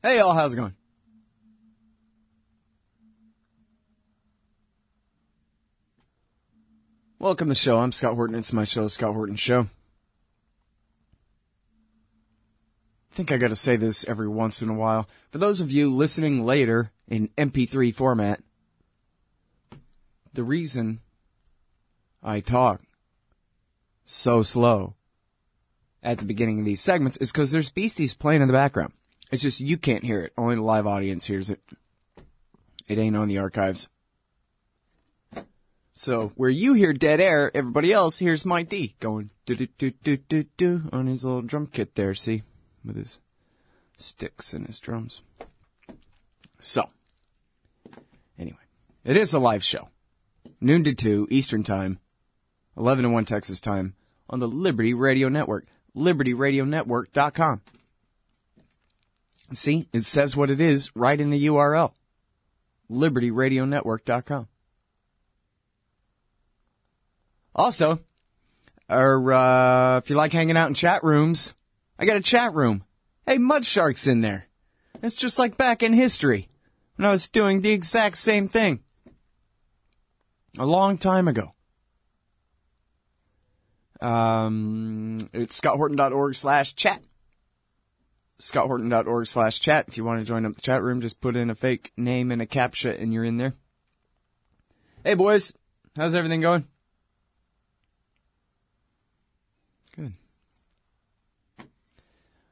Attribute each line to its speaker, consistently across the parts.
Speaker 1: Hey, y'all, how's it going? Welcome to the show. I'm Scott Horton. It's my show, The Scott Horton Show. I think I got to say this every once in a while. For those of you listening later in MP3 format, the reason I talk so slow at the beginning of these segments is because there's beasties playing in the background. It's just you can't hear it. Only the live audience hears it. It ain't on the archives. So where you hear dead air, everybody else hears Mike D going do-do-do-do-do-do on his little drum kit there, see? With his sticks and his drums. So, anyway, it is a live show. Noon to 2 Eastern Time, 11 to 1 Texas Time, on the Liberty Radio Network, libertyradionetwork.com. See, it says what it is right in the URL, libertyradionetwork.com. Also, if you like hanging out in chat rooms, I got a chat room. Hey, Mudshark's in there. It's just like back in history when I was doing the exact same thing a long time ago. It's scotthorton.org/chat. scotthorton.org/chat. If you want to join up the chat room, just put in a fake name and a CAPTCHA and you're in there. Hey, boys. How's everything going? Good.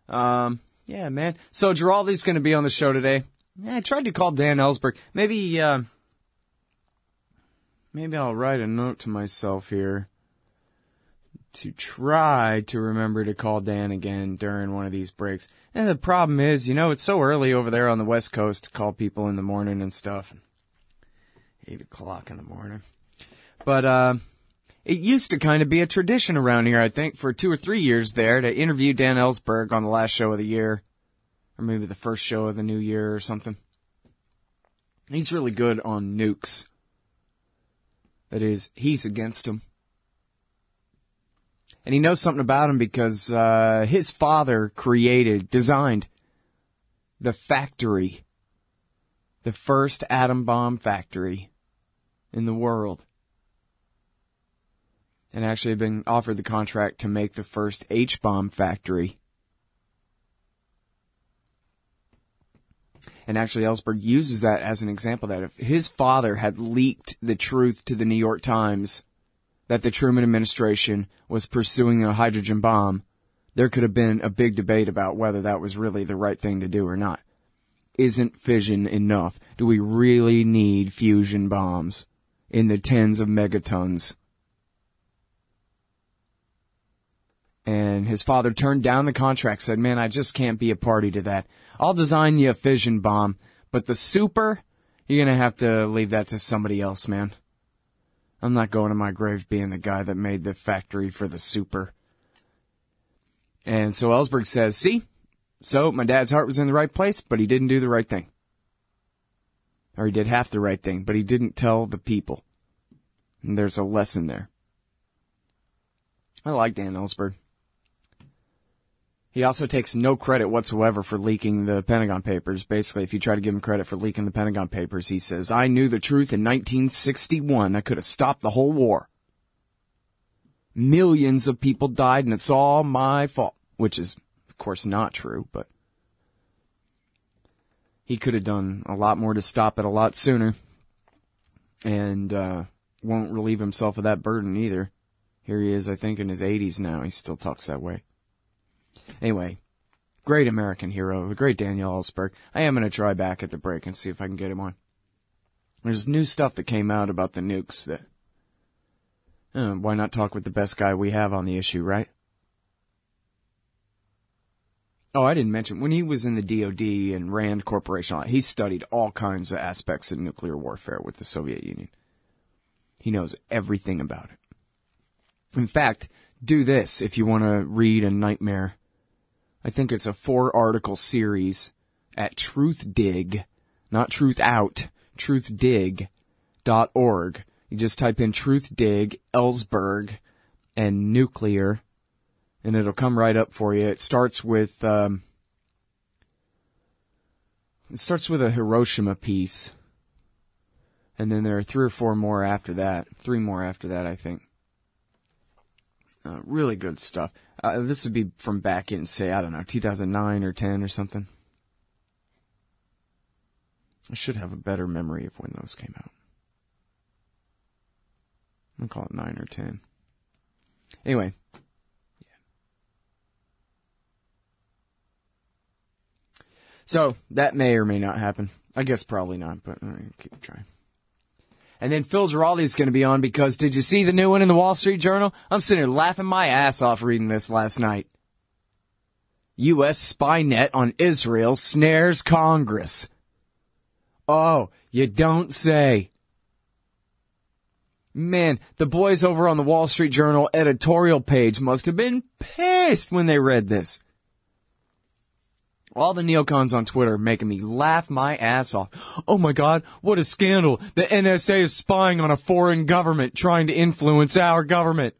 Speaker 1: Yeah, man. So Giraldi's going to be on the show today. Yeah, I tried to call Dan Ellsberg. Maybe I'll write a note to myself here to try to remember to call Dan again during one of these breaks. And the problem is, it's so early over there on the West Coast to call people in the morning and stuff. 8 o'clock in the morning. But, it used to kind of be a tradition around here, I think, for 2 or 3 years there to interview Dan Ellsberg on the last show of the year, or maybe the first show of the new year or something. He's really good on nukes. That is, he's against them. And he knows something about them because his father designed the factory, the first atom bomb factory in the world. And actually had been offered the contract to make the first H-bomb factory. And actually Ellsberg uses that as an example that if his father had leaked the truth to the New York Times that the Truman administration was pursuing a hydrogen bomb, there could have been a big debate about whether that was really the right thing to do or not. Isn't fission enough? Do we really need fusion bombs in the tens of megatons? And his father turned down the contract, said, man, I just can't be a party to that. I'll design you a fission bomb, but the super, you're going to have to leave that to somebody else, man. I'm not going to my grave being the guy that made the factory for the super. And so Ellsberg says, see? So my dad's heart was in the right place, but he didn't do the right thing. Or he did half the right thing, but he didn't tell the people. And there's a lesson there. I like Dan Ellsberg. He also takes no credit whatsoever for leaking the Pentagon Papers. Basically, if you try to give him credit for leaking the Pentagon Papers, he says, I knew the truth in 1961. I could have stopped the whole war. Millions of people died, and it's all my fault. Which is, of course, not true, but he could have done a lot more to stop it a lot sooner. And won't relieve himself of that burden either. Here he is, I think, in his 80s now. He still talks that way. Anyway, great American hero, the great Daniel Ellsberg. I am going to try back at the break and see if I can get him on. There's new stuff that came out about the nukes that... why not talk with the best guy we have on the issue, right? Oh, I didn't mention, when he was in the DOD and Rand Corporation, he studied all kinds of aspects of nuclear warfare with the Soviet Union. He knows everything about it. In fact, do this if you want to read a nightmare. I think it's a 4-article series at TruthDig, not Truthout, truthdig.org. You just type in TruthDig, Ellsberg, and nuclear, and it'll come right up for you. It starts with It starts with a Hiroshima piece. And then there are 3 or 4 more after that. 3 more after that, I think. Really good stuff. This would be from back in, say, I don't know, 2009 or 10 or something. I should have a better memory of when those came out. I'm going to call it 9 or 10. Anyway. Yeah. So, that may or may not happen. I guess probably not, but keep trying. And then Phil Giraldi's going to be on because did you see the new one in the Wall Street Journal? I'm sitting here laughing my ass off reading this last night. U.S. spy net on Israel snares Congress. Oh, you don't say. Man, the boys over on the Wall Street Journal editorial page must have been pissed when they read this. All the neocons on Twitter making me laugh my ass off. Oh my God, what a scandal. The NSA is spying on a foreign government trying to influence our government.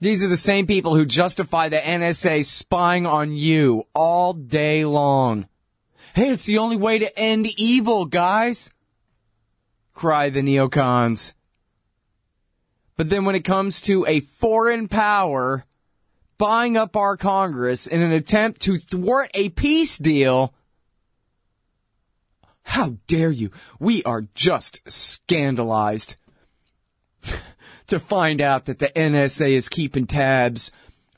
Speaker 1: These are the same people who justify the NSA spying on you all day long. Hey, it's the only way to end evil, guys, cry the neocons. But then when it comes to a foreign power buying up our Congress in an attempt to thwart a peace deal, how dare you? We are just scandalized to find out that the NSA is keeping tabs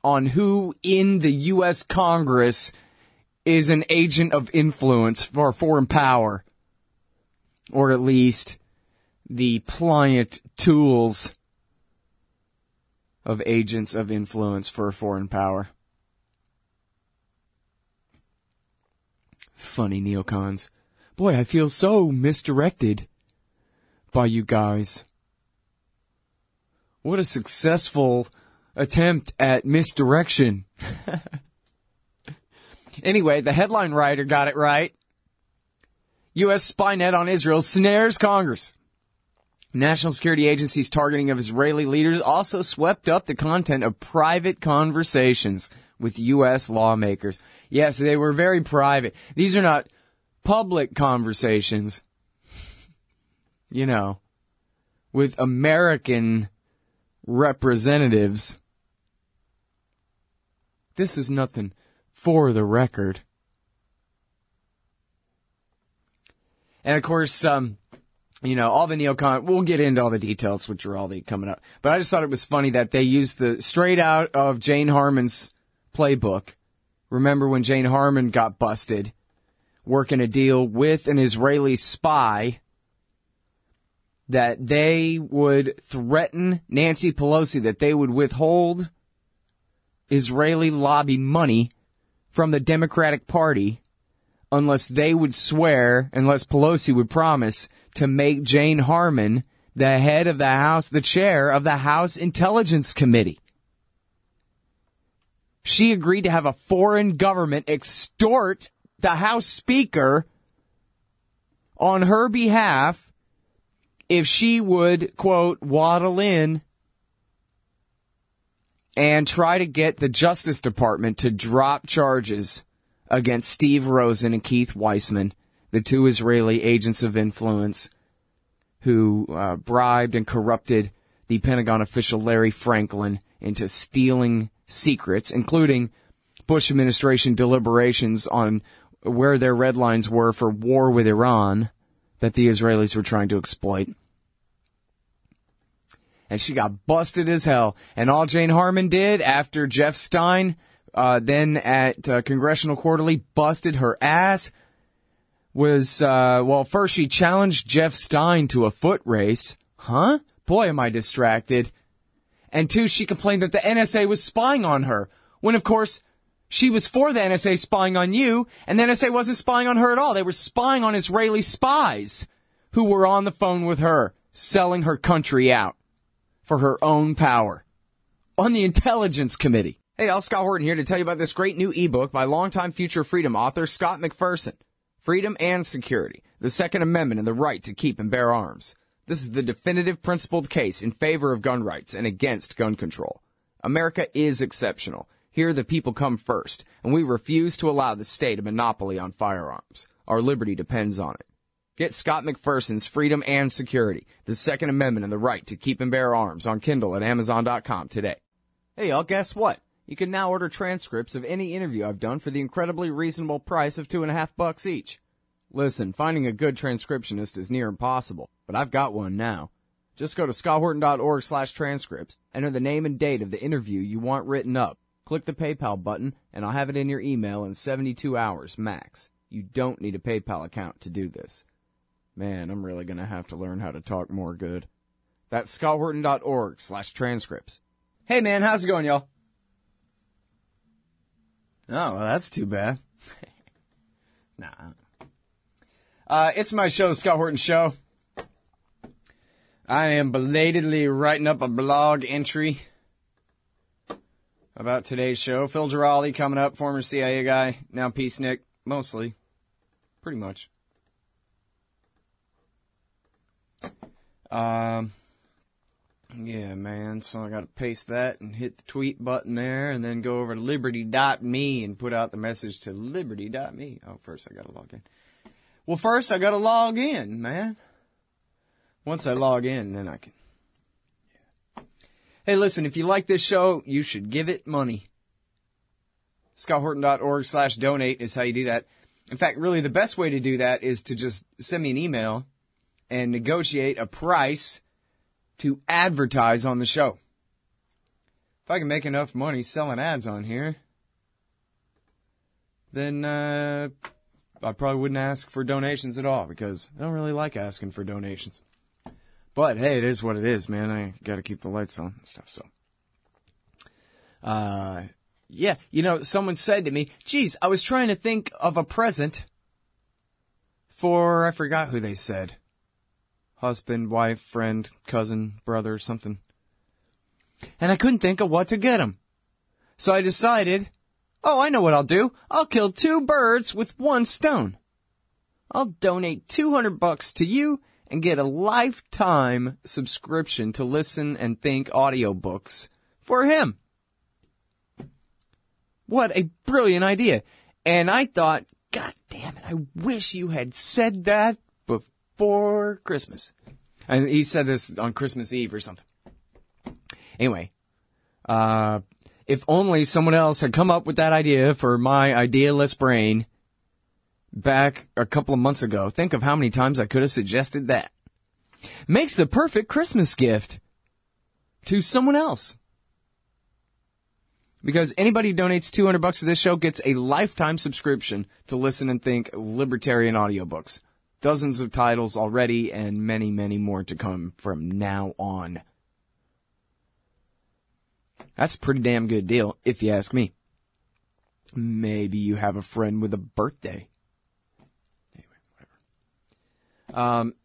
Speaker 1: on who in the U.S. Congress is an agent of influence for a foreign power, or at least the pliant tools of agents of influence for a foreign power. Funny neocons. Boy, I feel so misdirected by you guys. What a successful attempt at misdirection. Anyway, the headline writer got it right. U.S. spy net on Israel snares Congress. National security agencies' targeting of Israeli leaders also swept up the content of private conversations with U.S. lawmakers. Yes, they were very private. These are not public conversations, you know, with American representatives. This is nothing for the record. And of course, you know, all the neocon, we'll get into all the details, which are all the coming up. But I just thought it was funny that they used the straight out of Jane Harmon's playbook. Remember when Jane Harmon got busted working a deal with an Israeli spy that they would threaten Nancy Pelosi, that they would withhold Israeli lobby money from the Democratic Party unless they would swear, unless Pelosi would promise to make Jane Harmon the head of the House, the chair of the House Intelligence Committee. She agreed to have a foreign government extort the House Speaker on her behalf if she would, quote, waddle in and try to get the Justice Department to drop charges against Steve Rosen and Keith Weissman, the 2 Israeli agents of influence who bribed and corrupted the Pentagon official Larry Franklin into stealing secrets, including Bush administration deliberations on where their red lines were for war with Iran that the Israelis were trying to exploit. And she got busted as hell. And all Jane Harmon did after Jeff Stein, then at Congressional Quarterly, busted her ass was, well, first she challenged Jeff Stein to a foot race. Huh? Boy, am I distracted. And 2, she complained that the NSA was spying on her, when, of course, she was for the NSA spying on you, and the NSA wasn't spying on her at all. They were spying on Israeli spies who were on the phone with her, selling her country out for her own power on the Intelligence Committee. Hey, I'm Scott Horton here to tell you about this great new ebook by longtime Future Freedom author Scott McPherson. Freedom and Security, the Second Amendment and the Right to Keep and Bear Arms. This is the definitive principled case in favor of gun rights and against gun control. America is exceptional. Here the people come first, and we refuse to allow the state a monopoly on firearms. Our liberty depends on it. Get Scott McPherson's Freedom and Security, the Second Amendment and the Right to Keep and Bear Arms on Kindle at Amazon.com today. Hey y'all, guess what? You can now order transcripts of any interview I've done for the incredibly reasonable price of $2.50 each. Listen, finding a good transcriptionist is near impossible, but I've got one now. Just go to scotthorton.org/transcripts, enter the name and date of the interview you want written up, click the PayPal button, and I'll have it in your email in 72 hours max. You don't need a PayPal account to do this. Man, I'm really going to have to learn how to talk more good. That's scotthorton.org/transcripts. Hey man, how's it going, y'all? Oh, well, that's too bad. Nah. It's my show, The Scott Horton Show. I am belatedly writing up a blog entry about today's show. Phil Giraldi coming up, former CIA guy, now peacenik, mostly. Pretty much. Yeah, man, so I gotta paste that and hit the tweet button there and then go over to liberty.me and put out the message to liberty.me. Oh, first I gotta log in. Well, first I gotta log in, man. Once I log in, then I can. Yeah. Hey, listen, if you like this show, you should give it money. scotthorton.org/donate is how you do that. In fact, really the best way to do that is to just send me an email and negotiate a price to advertise on the show. If I can make enough money selling ads on here, then I probably wouldn't ask for donations at all, because I don't really like asking for donations. But hey, it is what it is, man. I gotta keep the lights on and stuff, so. Yeah, you know, someone said to me, geez, I was trying to think of a present for, I forgot who they said. Husband, wife, friend, cousin, brother, something. And I couldn't think of what to get him. So I decided, oh, I know what I'll do. I'll kill 2 birds with 1 stone. I'll donate $200 to you and get a lifetime subscription to Listen and Think audiobooks for him. What a brilliant idea. And I thought, God damn it, I wish you had said that before Christmas. And he said this on Christmas Eve or something. Anyway, if only someone else had come up with that idea for my idealess brain back a couple of months ago. Think of how many times I could have suggested that. Makes the perfect Christmas gift to someone else. Because anybody who donates $200 to this show gets a lifetime subscription to Listen and Think libertarian audiobooks. Dozens of titles already, and many, many more to come from now on. That's a pretty damn good deal, if you ask me. Maybe you have a friend with a birthday.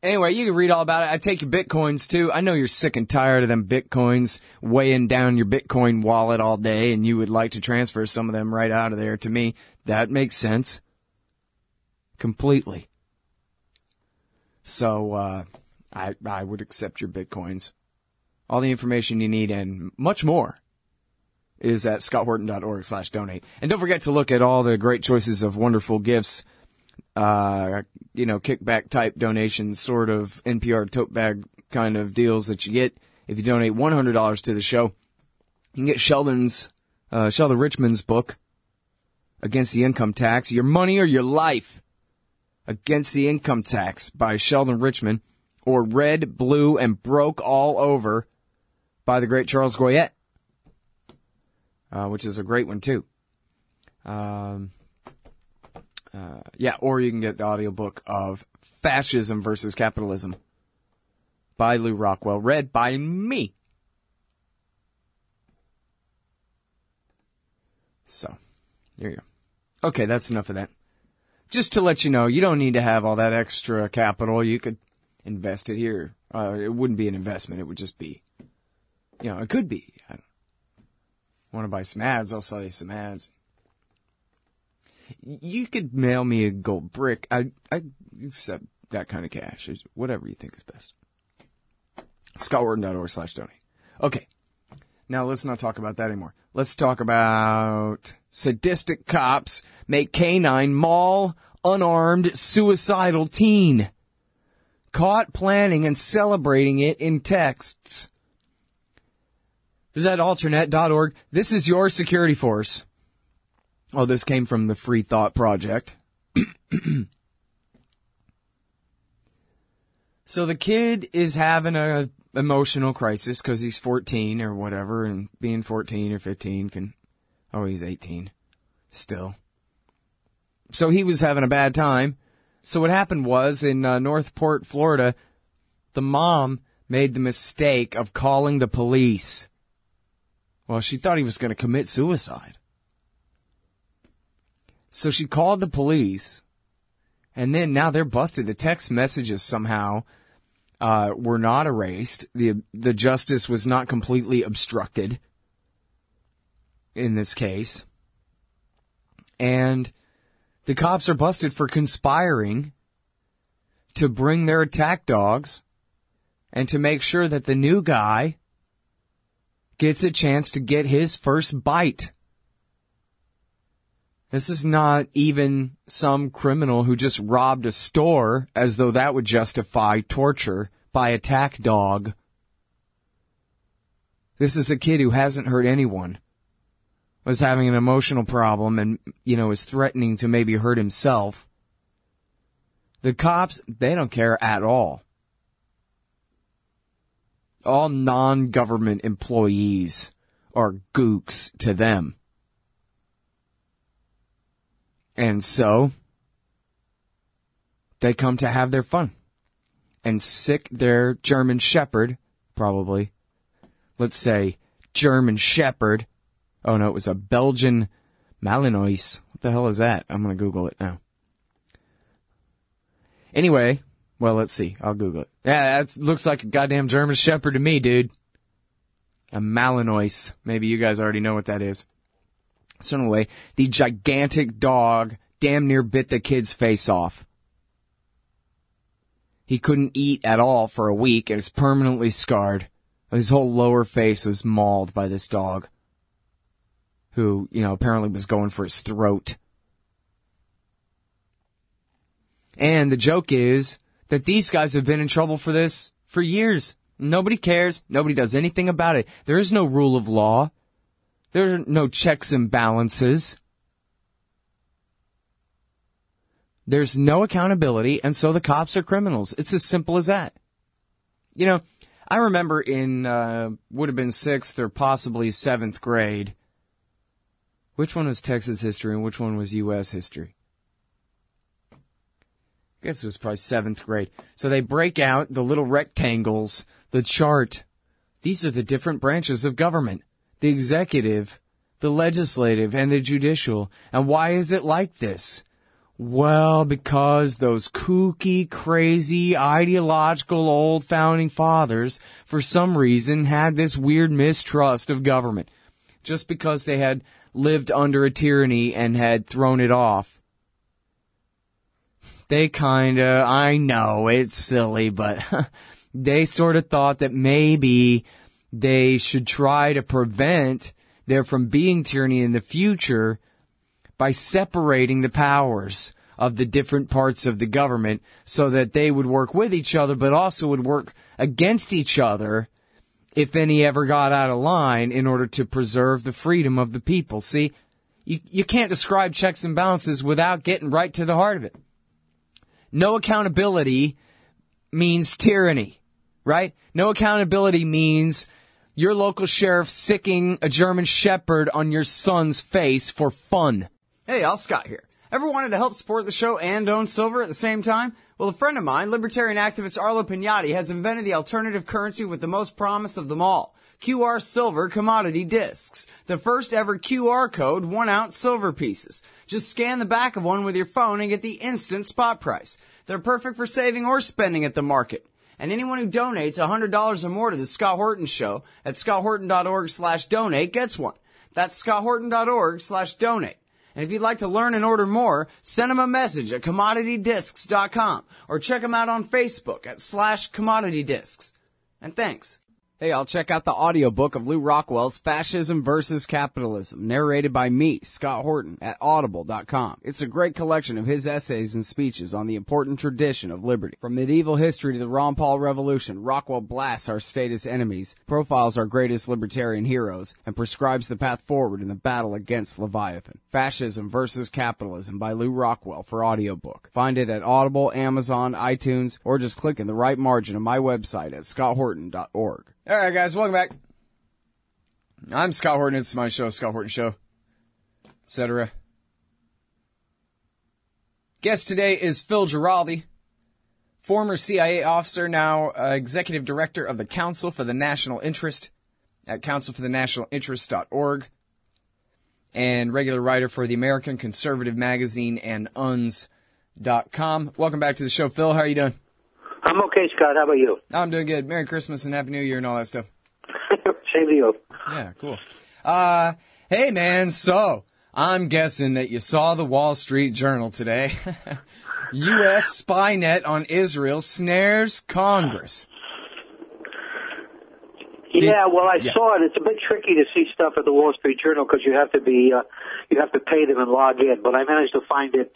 Speaker 1: Anyway, you can read all about it. I take your Bitcoins, too. I know you're sick and tired of them Bitcoins weighing down your Bitcoin wallet all day, and you would like to transfer some of them right out of there to me. That makes sense. Completely. So, I would accept your Bitcoins. All the information you need and much more is at scotthorton.org/donate. And don't forget to look at all the great choices of wonderful gifts, kickback type donations, sort of NPR tote bag kind of deals that you get if you donate $100 to the show. You can get Sheldon Richman's book, Against the Income Tax, Your Money or Your Life. Against the Income Tax by Sheldon Richman, or Red, Blue, and Broke All Over by the great Charles Goyette, which is a great one too. Or you can get the audiobook of Fascism versus Capitalism by Lou Rockwell, read by me. So, there you go. Okay, that's enough of that. Just to let you know, you don't need to have all that extra capital. You could invest it here. It wouldn't be an investment. It would just be, it could be. I want to buy some ads, I'll sell you some ads. You could mail me a gold brick. I accept that kind of cash. Whatever you think is best. scotthorton.org/donate. Okay. Now, let's not talk about that anymore. Let's talk about sadistic cops make canine maul unarmed suicidal teen. Caught planning and celebrating it in texts. This is at alternate.org. This is your security force. Oh, this came from the Free Thought Project. So the kid is having a emotional crisis because he's 14 or whatever, and being 14 or 15 can... Oh, he's 18. Still. So he was having a bad time. So what happened was, in Northport, Florida, the mom made the mistake of calling the police. Well, she thought he was going to commit suicide. So she called the police, and then now they're busted. The text messages somehow were not erased. The justice was not completely obstructed in this case. And the cops are busted for conspiring to bring their attack dogs and to make sure that the new guy gets a chance to get his first bite. This is not even some criminal who just robbed a store as though that would justify torture by attack dog. This is a kid who hasn't hurt anyone, was having an emotional problem and, is threatening to maybe hurt himself. The cops, they don't care at all. All non-government employees are gooks to them. And so, they come to have their fun and sick their German Shepherd, probably. Let's say German Shepherd. Oh no, it was a Belgian Malinois. What the hell is that? I'm going to Google it now. Anyway, well, let's see. I'll Google it. Yeah, that looks like a goddamn German Shepherd to me, dude. A Malinois. Maybe you guys already know what that is. So anyway, the gigantic dog damn near bit the kid's face off. He couldn't eat at all for a week and is permanently scarred. His whole lower face was mauled by this dog, who, apparently was going for his throat. And the joke is that these guys have been in trouble for this for years. Nobody cares. Nobody does anything about it. There is no rule of law. There are no checks and balances. There's no accountability, and so the cops are criminals. It's as simple as that. I remember in, would have been 6th or possibly 7th grade. Which one was Texas history and which one was U.S. history? I guess it was probably 7th grade. So they break out the little rectangles, the chart. These are the different branches of government. The executive, the legislative, and the judicial. And why is it like this? Well, because those kooky, crazy, ideological old founding fathers, for some reason, had this weird mistrust of government. Just because they had lived under a tyranny and had thrown it off. They I know it's silly, but they sort of thought that maybe they should try to prevent there from being tyranny in the future by separating the powers of the different parts of the government so that they would work with each other but also would work against each other if any ever got out of line in order to preserve the freedom of the people. See, you can't describe checks and balances without getting right to the heart of it. No accountability means tyranny, right? No accountability means your local sheriff sicking a German Shepherd on your son's face for fun.
Speaker 2: Hey, Al Scott here. Ever wanted to help support the show and own silver at the same time? Well, a friend of mine, libertarian activist Arlo Pignatti, has invented the alternative currency with the most promise of them all. QR Silver Commodity Discs. The first ever QR code 1-ounce silver pieces. Just scan the back of one with your phone and get the instant spot price. They're perfect for saving or spending at the market. And anyone who donates $100 or more to the Scott Horton Show at scotthorton.org/donate gets one. That's scotthorton.org/donate. And if you'd like to learn and order more, send them a message at commoditydiscs.com or check them out on Facebook at /commoditydiscs. And thanks. Hey, I'll check out the audiobook of Lou Rockwell's Fascism versus Capitalism, narrated by me, Scott Horton, at audible.com. It's a great collection of his essays and speeches on the important tradition of liberty. From medieval history to the Ron Paul Revolution, Rockwell blasts our statist enemies, profiles our greatest libertarian heroes, and prescribes the path forward in the battle against Leviathan. Fascism versus Capitalism by Lou Rockwell for audiobook. Find it at Audible, Amazon, iTunes, or just click in the right margin of my website at scotthorton.org.
Speaker 1: All right, guys, welcome back. I'm Scott Horton. It's my show, Scott Horton Show, etc. Guest today is Phil Giraldi, former CIA officer, now executive director of the Council for the National Interest at councilforthenationalinterest.org, and regular writer for the American Conservative Magazine and UNS.com. Welcome back to the show, Phil. How are you doing?
Speaker 3: I'm okay, Scott. How about you?
Speaker 1: I'm doing good. Merry Christmas and Happy New Year and all that stuff.
Speaker 3: Same to you.
Speaker 1: Yeah, cool. Hey, man, so I'm guessing that you saw the Wall Street Journal today. U.S. spy net on Israel snares Congress.
Speaker 3: Yeah, well, I saw it. It's a bit tricky to see stuff at the Wall Street Journal because you have to pay them and log in. But I managed to find it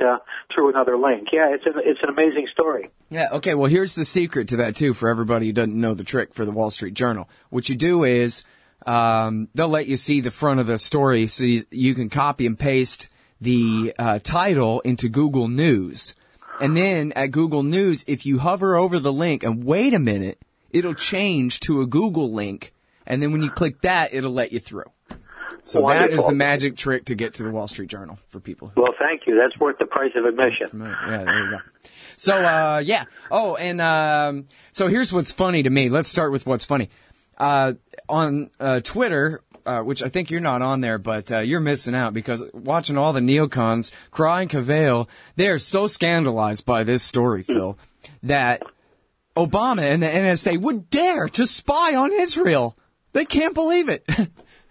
Speaker 3: through another link. Yeah, it's an amazing story.
Speaker 1: Yeah. Okay. Well, here's the secret to that too for everybody who doesn't know the trick for the Wall Street Journal. What you do is they'll let you see the front of the story so you can copy and paste the title into Google News, and then at Google News, if you hover over the link and wait a minute, it'll change to a Google link, and then when you click that, it'll let you through. So
Speaker 3: Wonderful.
Speaker 1: That is the magic trick to get to the Wall Street Journal for people.
Speaker 3: Well, thank you. That's worth the price of admission.
Speaker 1: Yeah, there you go. So, yeah. Oh, and so here's what's funny to me. Let's start with what's funny. On Twitter, which I think you're not on there, but you're missing out because watching all the neocons cry and cavail, they are so scandalized by this story, Phil, that Obama and the NSA would dare to spy on Israel. They can't believe it.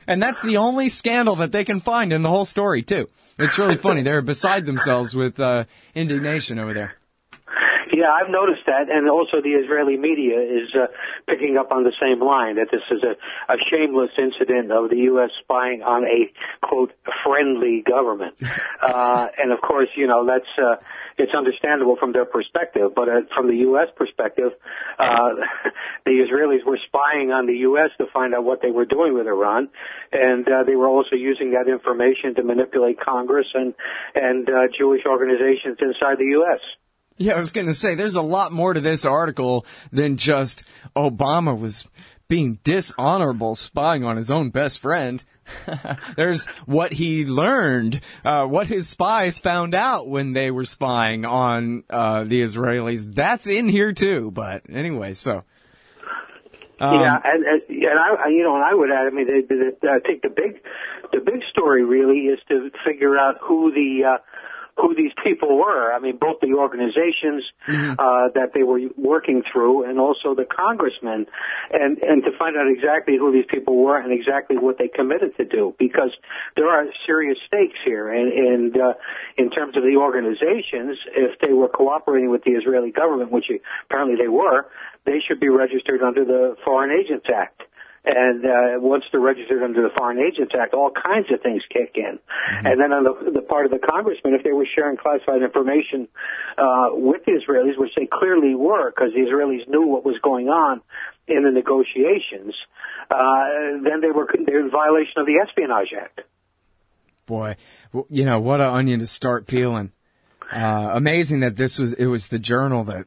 Speaker 1: And that's the only scandal that they can find in the whole story, too. It's really funny. They're beside themselves with indignation over there.
Speaker 3: Yeah, I've noticed that, and also the Israeli media is picking up on the same line, that this is a shameless incident of the U.S. spying on a, quote, friendly government. And, of course, you know, that's it's understandable from their perspective, but from the U.S. perspective, the Israelis were spying on the U.S. to find out what they were doing with Iran, and they were also using that information to manipulate Congress and Jewish organizations inside the U.S.
Speaker 1: Yeah, I was going to say, there's a lot more to this article than just Obama was being dishonorable spying on his own best friend. There's what he learned, what his spies found out when they were spying on the Israelis. That's in here too. But anyway, so.
Speaker 3: Yeah, and I, you know, and I would add, I mean, I think the big story really is to figure out who these people were. I mean, both the organizations that they were working through, and also the congressmen, and to find out exactly who these people were and exactly what they committed to do, because there are serious stakes here. And in terms of the organizations, if they were cooperating with the Israeli government, which apparently they were, they should be registered under the Foreign Agents Act. And once they're registered under the Foreign Agents Act, all kinds of things kick in. And then on the part of the congressmen, if they were sharing classified information with the Israelis, which they clearly were, because the Israelis knew what was going on in the negotiations, then they were in violation of the Espionage Act.
Speaker 1: Boy, you know, what an onion to start peeling. Amazing that it was the Journal that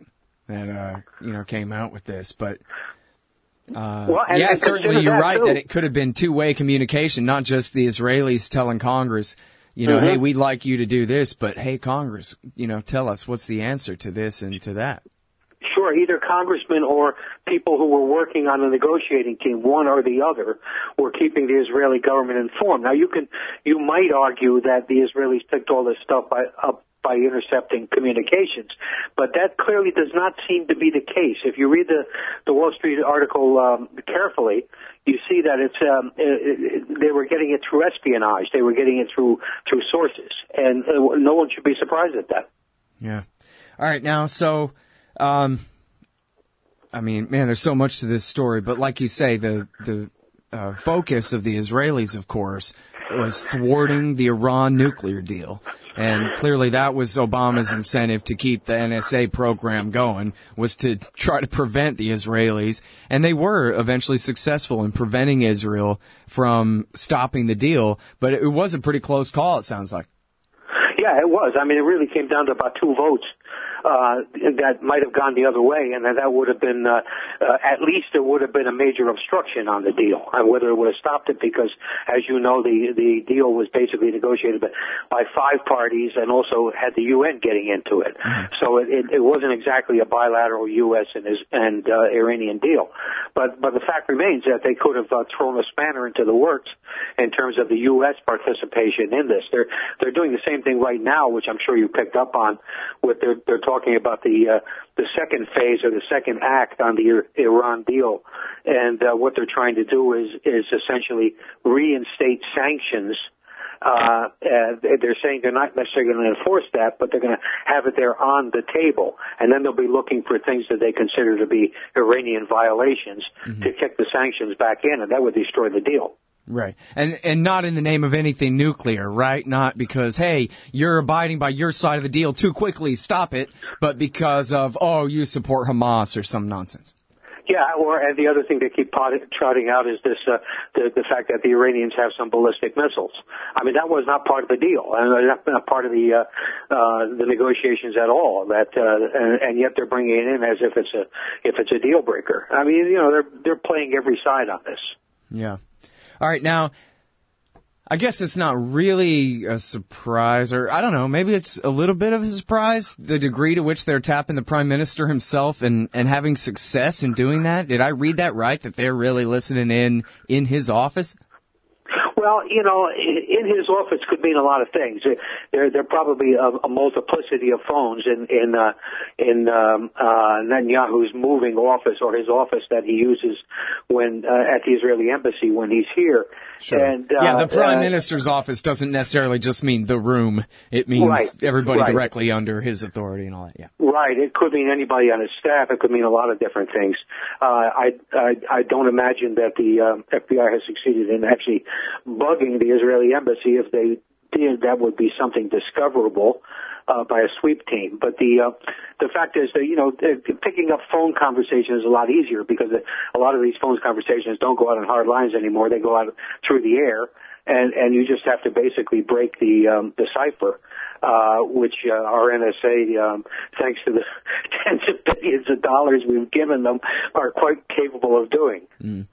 Speaker 1: you know, came out with this, but. Certainly you're right that it could have been two-way communication, not just the Israelis telling Congress, you know, hey, we'd like you to do this, but hey, Congress, you know, tell us what's the answer to this and to that.
Speaker 3: Sure, either congressmen or people who were working on the negotiating team, one or the other, were keeping the Israeli government informed. Now, you might argue that the Israelis picked all this stuff up by intercepting communications, but that clearly does not seem to be the case. If you read the Wall Street article carefully, you see that they were getting it through espionage. They were getting it through sources, and no one should be surprised at that.
Speaker 1: Yeah. All right. Now, so I mean, man, there's so much to this story, but like you say, the focus of the Israelis, of course, was thwarting the Iran nuclear deal. And clearly that was Obama's incentive to keep the NSA program going, was to try to prevent the Israelis. And they were eventually successful in preventing Israel from stopping the deal. But it was a pretty close call, it sounds like.
Speaker 3: Yeah, it was. I mean, it really came down to about 2 votes. That might have gone the other way, and that would have been, at least it would have been a major obstruction on the deal. And whether it would have stopped it, because, as you know, the deal was basically negotiated by 5 parties and also had the UN getting into it. Mm-hmm. So it wasn't exactly a bilateral U.S. and Iranian deal. But the fact remains that they could have thrown a spanner into the works in terms of the U.S. participation in this. They're doing the same thing right now, which I'm sure you picked up on, with they're talking about the second phase or the second act on the Iran deal, and what they're trying to do is essentially reinstate sanctions. They're saying they're not necessarily going to enforce that, but they're going to have it there on the table, and then they'll be looking for things that they consider to be Iranian violations to kick the sanctions back in, and that would destroy the deal.
Speaker 1: Right. And not in the name of anything nuclear, right? Not because, hey, you're abiding by your side of the deal too quickly, stop it, but because of, you support Hamas or some nonsense.
Speaker 3: Yeah, and the other thing they keep trotting out is this, the fact that the Iranians have some ballistic missiles. I mean, that was not part of the deal, and not part of the negotiations at all. And yet they're bringing it in as if it's a deal breaker. I mean, they're playing every side on this.
Speaker 1: Yeah. All right, now, I guess it's not really a surprise, or I don't know, maybe it's a little bit of a surprise, the degree to which they're tapping the Prime Minister himself and having success in doing that. Did I read that right, that they're really listening in his office?
Speaker 3: Well, in his office could mean a lot of things. There probably a multiplicity of phones in Netanyahu's moving office, or his office that he uses when at the Israeli embassy when he's here.
Speaker 1: Sure. And, the Prime Minister's office doesn't necessarily just mean the room. It means everybody directly under his authority and all that. Yeah.
Speaker 3: Right. It could mean anybody on his staff. It could mean a lot of different things. I don't imagine that the FBI has succeeded in actually bugging the Israeli embassy. If they did, that would be something discoverable by a sweep team. But the fact is that, picking up phone conversations is a lot easier, because a lot of these phone conversations don't go out on hard lines anymore. They go out through the air, and you just have to basically break the cipher, which our NSA, thanks to the tens of billions of dollars we've given them, are quite capable of doing.
Speaker 1: Mm.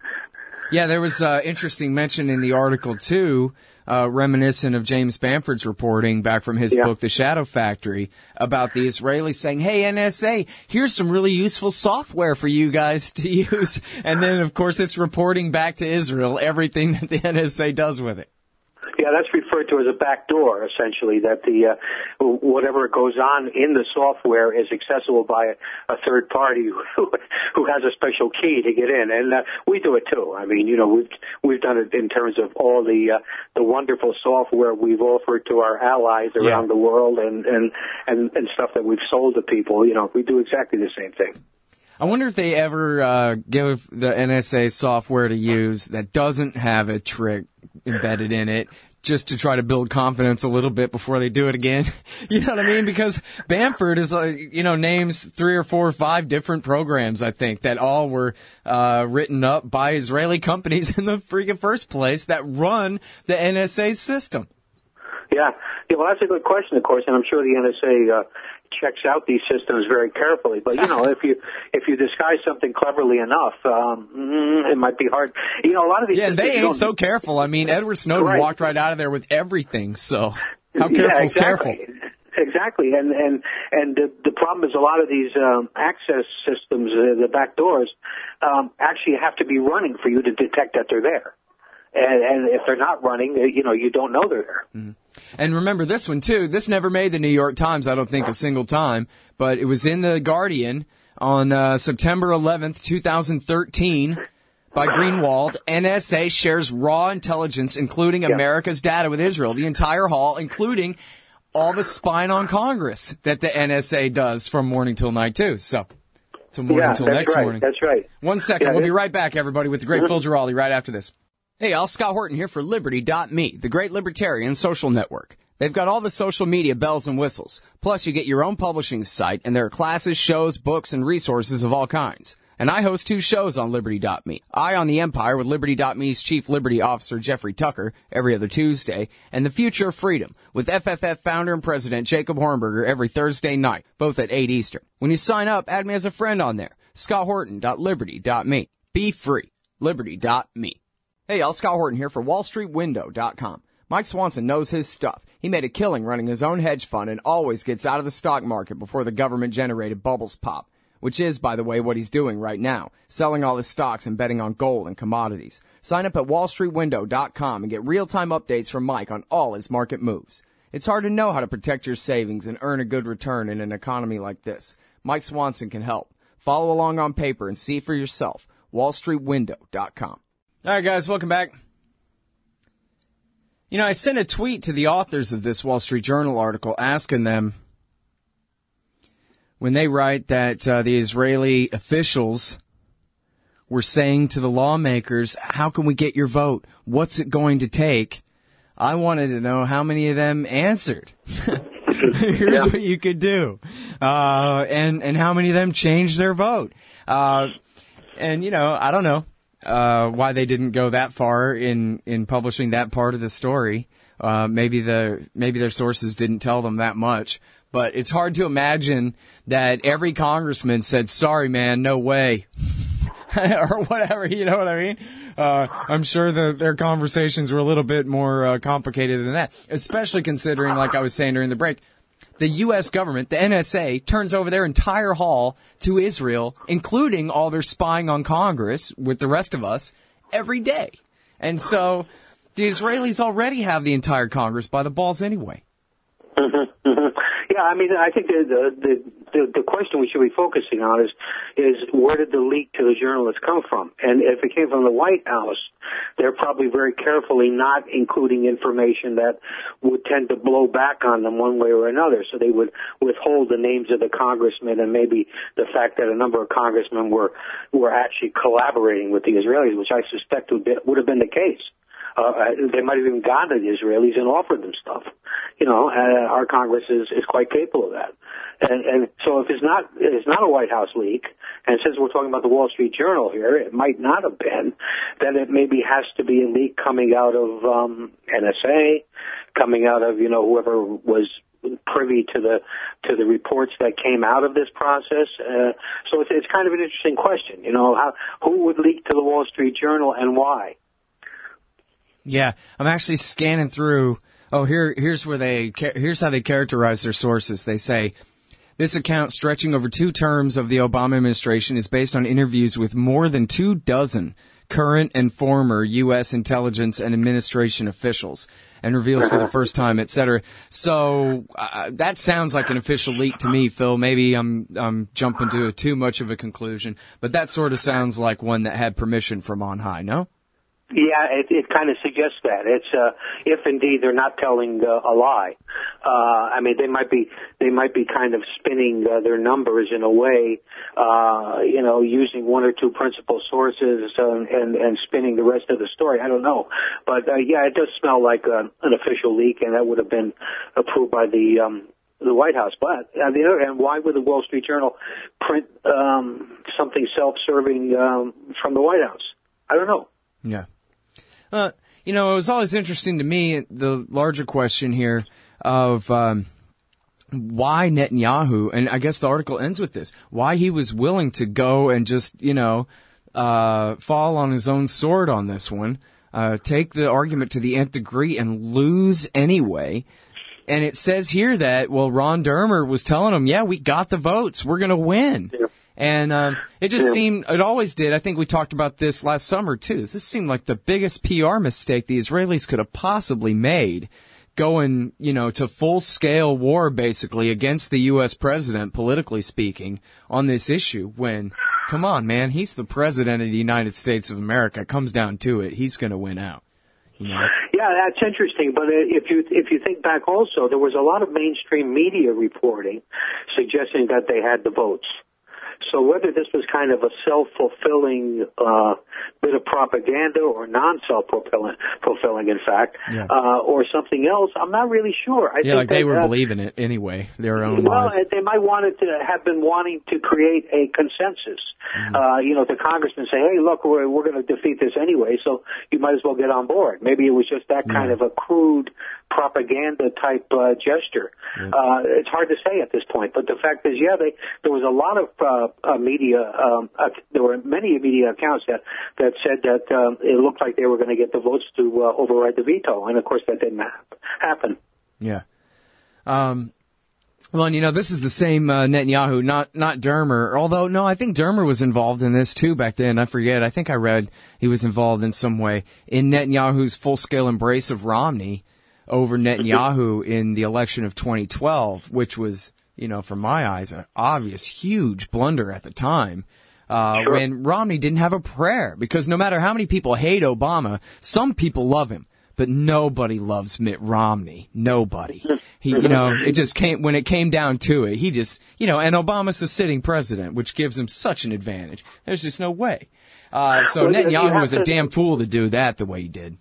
Speaker 1: Yeah, there was interesting mention in the article, too, reminiscent of James Bamford's reporting back from his book, The Shadow Factory, about the Israelis saying, hey, NSA, here's some really useful software for you guys to use. And then, of course, it's reporting back to Israel everything that the NSA does with it.
Speaker 3: Yeah, that's referred to as a backdoor, essentially, that whatever goes on in the software is accessible by a third party who has a special key to get in. And we do it too. I mean, we've done it in terms of all the wonderful software we've offered to our allies around the world and stuff that we've sold to people. We do exactly the same thing.
Speaker 1: I wonder if they ever give the NSA software to use that doesn't have a trick embedded in it, just to try to build confidence a little bit before they do it again. You know what I mean? Because Bamford is names 3 or 4 or 5 different programs, I think, that all were written up by Israeli companies in the freaking first place that run the NSA system.
Speaker 3: Yeah, well, that's a good question, of course, and I'm sure the NSA checks out these systems very carefully. But if you disguise something cleverly enough, it might be hard. A lot of these.
Speaker 1: Yeah, they ain't so careful. I mean, Edward Snowden walked right out of there with everything. So how careful is careful?
Speaker 3: Exactly, and the problem is a lot of these access systems, the back doors, actually have to be running for you to detect that they're there. And if they're not running, you don't know they're there. Mm-hmm.
Speaker 1: And remember this one, too. This never made the New York Times, I don't think, a single time. But it was in The Guardian on September 11th, 2013, by Greenwald. NSA shares raw intelligence, including America's data with Israel. The entire haul, including all the spying on Congress that the NSA does from morning till night, too. So Until next morning.
Speaker 3: That's right.
Speaker 1: 1 second. We'll be right back, everybody, with the great Phil Giraldi right after this. Hey, y'all. Scott Horton here for Liberty.me, the great libertarian social network. They've got all the social media bells and whistles. Plus, you get your own publishing site, and there are classes, shows, books, and resources of all kinds. And I host 2 shows on Liberty.me. Eye on the Empire with Liberty.me's Chief Liberty Officer Jeffrey Tucker every other Tuesday, and The Future of Freedom with FFF founder and president Jacob Hornberger every Thursday night, both at 8 Eastern. When you sign up, add me as a friend on there. ScottHorton.Liberty.me. Be free. Liberty.me. Hey, y'all. Scott Horton here for WallStreetWindow.com. Mike Swanson knows his stuff. He made a killing running his own hedge fund and always gets out of the stock market before the government-generated bubbles pop. Which is, by the way, what he's doing right now, selling all his stocks and betting on gold and commodities. Sign up at wallstreetwindow.com and get real-time updates from Mike on all his market moves. It's hard to know how to protect your savings and earn a good return in an economy like this. Mike Swanson can help. Follow along on paper and see for yourself. wallstreetwindow.com. All right, guys, welcome back. You know, I sent a tweet to the authors of this Wall Street Journal article asking them, when they write that the Israeli officials were saying to the lawmakers, how can we get your vote? What's it going to take? I wanted to know how many of them answered. Here's what you could do. And how many of them changed their vote. And, you know, I don't know why they didn't go that far in publishing that part of the story. Maybe their sources didn't tell them that much. But it's hard to imagine that every congressman said, sorry, man, no way. Or whatever, you know what I mean? I'm sure their conversations were a little bit more complicated than that, especially considering, like I was saying during the break, the U.S. government, the NSA, turns over their entire haul to Israel, including all their spying on Congress with the rest of us, every day. And so the Israelis already have the entire Congress by the balls anyway.
Speaker 3: Yeah, I mean, I think the question we should be focusing on is where did the leak to the journalists come from? And if it came from the White House, they're probably very carefully not including information that would tend to blow back on them one way or another. So they would withhold the names of the congressmen and maybe the fact that a number of congressmen were actually collaborating with the Israelis, which I suspect would have been the case. They might have even gone to the Israelis and offered them stuff. You know, our Congress is quite capable of that. And so if it's not a White House leak, and since we're talking about the Wall Street Journal here, it might not have been, then it maybe has to be a leak coming out of NSA, coming out of, you know, whoever was privy to the reports that came out of this process. So it's kind of an interesting question. You know, who would leak to the Wall Street Journal and why?
Speaker 1: Yeah, I'm actually scanning through. Oh, here's how they characterize their sources. They say, this account stretching over 2 terms of the Obama administration is based on interviews with more than 24 current and former U.S. intelligence and administration officials and reveals for the first time, et cetera. So that sounds like an official leak to me, Phil. Maybe I'm jumping to too much of a conclusion, but that sort of sounds like one that had permission from on high, no?
Speaker 3: Yeah, it kind of suggests that. It's if indeed they're not telling a lie. I mean, they might be kind of spinning their numbers in a way, you know, using 1 or 2 principal sources and spinning the rest of the story. I don't know, but yeah, it does smell like an official leak, and that would have been approved by the White House. But on the other hand, why would the Wall Street Journal print something self-serving from the White House? I don't know.
Speaker 1: Yeah. You know, it was always interesting to me, the larger question here of why Netanyahu, and I guess the article ends with this, why he was willing to go and just, you know, fall on his own sword on this one, take the argument to the nth degree and lose anyway. And it says here that, well, Ron Dermer was telling him, yeah, we got the votes. We're going to win. Yeah. And it just seemed, it always did, I think we talked about this last summer too, this seemed like the biggest PR mistake the Israelis could have possibly made, going, you know, to full-scale war basically against the U.S. president, politically speaking, on this issue when, come on, man, he's the president of the United States of America. It comes down to it. He's going to win out. You know?
Speaker 3: Yeah, that's interesting. But if you think back also, there was a lot of mainstream media reporting suggesting that they had the votes. So whether this was kind of a self-fulfilling bit of propaganda or non-self-fulfilling, in fact, or something else, I'm not really sure. I think
Speaker 1: like they were believing it anyway, their own lies.
Speaker 3: Well, they might have been wanting to create a consensus. The congressman say, hey, look, we're going to defeat this anyway, so you might as well get on board. Maybe it was just that kind of a crude propaganda-type gesture. It's hard to say at this point, but the fact is, there was a lot of media, there were many media accounts that said that it looked like they were going to get the votes to override the veto, and of course that didn't happen.
Speaker 1: Yeah. Well, and this is the same Netanyahu, not Dermer. Although, no, I think Dermer was involved in this too back then. I forget. I think I read he was involved in some way in Netanyahu's full-scale embrace of Romney over Netanyahu in the election of 2012, which was, from my eyes, an obvious, huge blunder at the time. When Romney didn't have a prayer, because no matter how many people hate Obama, some people love him. But nobody loves Mitt Romney. Nobody. It just came, when it came down to it, he just, and Obama's the sitting president, which gives him such an advantage. There's just no way. So Netanyahu was a damn fool to do that the way he did.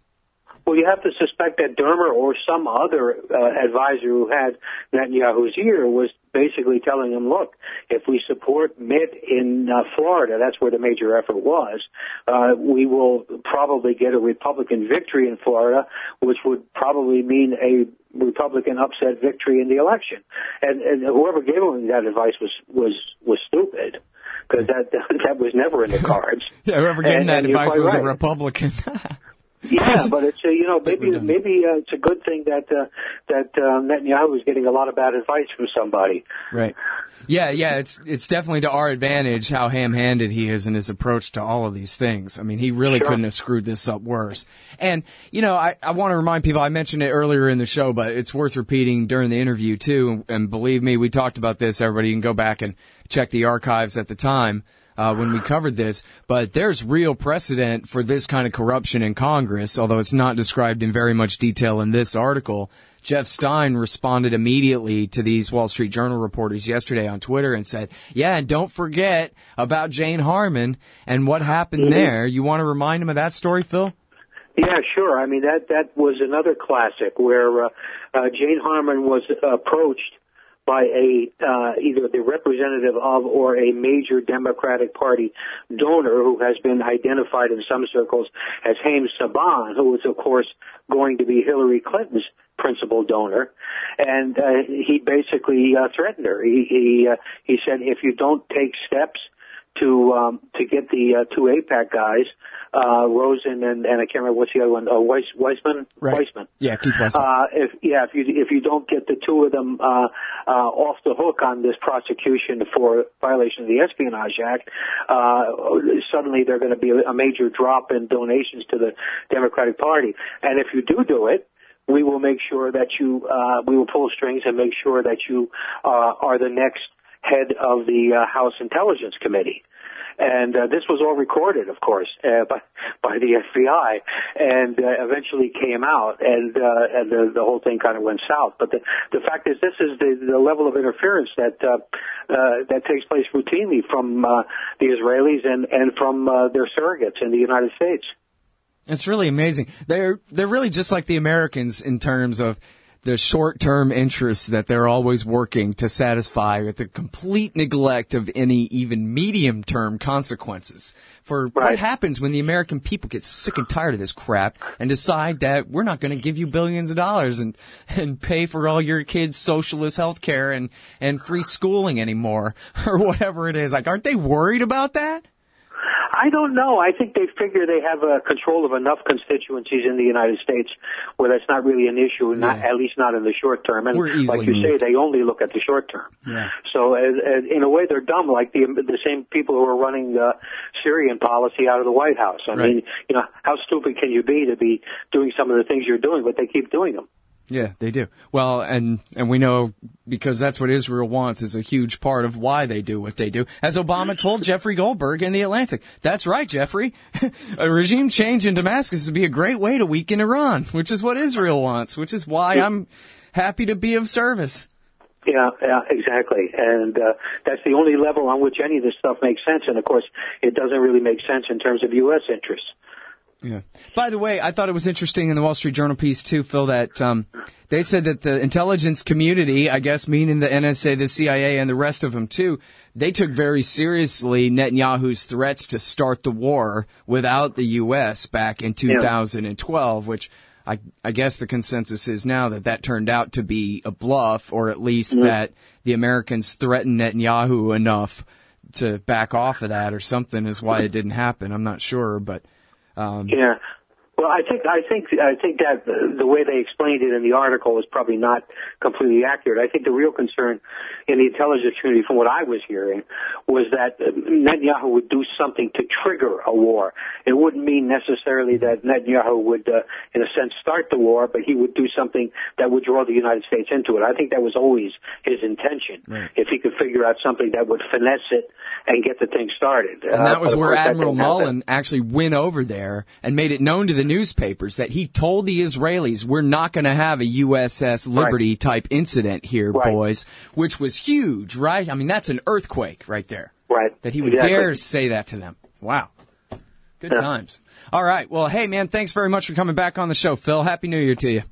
Speaker 3: Well, you have to suspect that Dermer or some other advisor who had Netanyahu's ear was basically telling him, look, if we support Mitt in Florida, that's where the major effort was, we will probably get a Republican victory in Florida, which would probably mean a Republican upset victory in the election. And whoever gave him that advice was stupid, because that was never in the cards.
Speaker 1: Whoever gave him that advice was a Republican.
Speaker 3: Yeah, but it's maybe it's a good thing that Netanyahu is getting a lot of bad advice from somebody.
Speaker 1: Right. Yeah. It's definitely to our advantage how ham-handed he is in his approach to all of these things. I mean, he really couldn't have screwed this up worse. And I want to remind people. I mentioned it earlier in the show, but it's worth repeating during the interview too. And believe me, we talked about this. Everybody can go back and check the archives at the time. When we covered this, but there's real precedent for this kind of corruption in Congress, although it's not described in very much detail in this article. Jeff Stein responded immediately to these Wall Street Journal reporters yesterday on Twitter and said, and don't forget about Jane Harman and what happened there. You want to remind him of that story, Phil?
Speaker 3: Yeah, sure. I mean, that was another classic where Jane Harman was approached by either the representative of or a major Democratic Party donor who has been identified in some circles as Haim Saban, who is, of course, going to be Hillary Clinton's principal donor. And he basically threatened her. He said, if you don't take steps to get the two AIPAC guys, Rosen and I can't remember what's the other one, Weissman?
Speaker 1: Right.
Speaker 3: Weissman.
Speaker 1: Yeah, Keith Weissman.
Speaker 3: If you don't get the two of them off the hook on this prosecution for violation of the Espionage Act, suddenly there's going to be a major drop in donations to the Democratic Party. And if you do it, we will make sure that we will pull strings and make sure that you are the next head of the House Intelligence Committee. And this was all recorded, of course, by the FBI, and eventually came out, and the whole thing kind of went south. But the fact is, this is the level of interference that takes place routinely from the Israelis and from their surrogates in the United States.
Speaker 1: It's really amazing. They're really just like the Americans in terms of the short-term interests that they're always working to satisfy with the complete neglect of any even medium-term consequences for what happens when the American people get sick and tired of this crap and decide that we're not going to give you billions of dollars and pay for all your kids' socialist health care and free schooling anymore or whatever it is. Like, aren't they worried about that?
Speaker 3: I don't know. I think they figure they have control of enough constituencies in the United States where that's not really an issue, at least not in the short term. And like you say, they only look at the short term. Yeah. So in a way, they're dumb, like the same people who are running Syrian policy out of the White House. I mean, how stupid can you be to be doing some of the things you're doing, but they keep doing them.
Speaker 1: Yeah, they do. Well, and we know because that's what Israel wants is a huge part of why they do what they do. As Obama told Jeffrey Goldberg in The Atlantic. That's right, Jeffrey. A regime change in Damascus would be a great way to weaken Iran, which is what Israel wants, which is why I'm happy to be of service.
Speaker 3: Yeah, exactly. And that's the only level on which any of this stuff makes sense. And, of course, it doesn't really make sense in terms of U.S. interests.
Speaker 1: Yeah. By the way, I thought it was interesting in the Wall Street Journal piece, too, Phil, that they said that the intelligence community, I guess meaning the NSA, the CIA, and the rest of them, too, they took very seriously Netanyahu's threats to start the war without the U.S. back in 2012, which I guess the consensus is now that turned out to be a bluff, or at least that the Americans threatened Netanyahu enough to back off of that or something is why it didn't happen. I'm not sure, but
Speaker 3: yeah. Well, I think that the way they explained it in the article is probably not completely accurate. I think the real concern in the intelligence community, from what I was hearing, was that Netanyahu would do something to trigger a war. It wouldn't mean necessarily that Netanyahu would, in a sense, start the war, but he would do something that would draw the United States into it. I think that was always his intention. Right. If he could figure out something that would finesse it and get the thing started.
Speaker 1: And that was where Admiral Mullen actually went over there and made it known to the newspapers that he told the Israelis, we're not going to have a USS Liberty type incident here, boys, which was huge, right? I mean, that's an earthquake right there.
Speaker 3: Right.
Speaker 1: That he would dare say that to them. Wow. Good times. All right. Well, hey, man, thanks very much for coming back on the show, Phil. Happy New Year to you.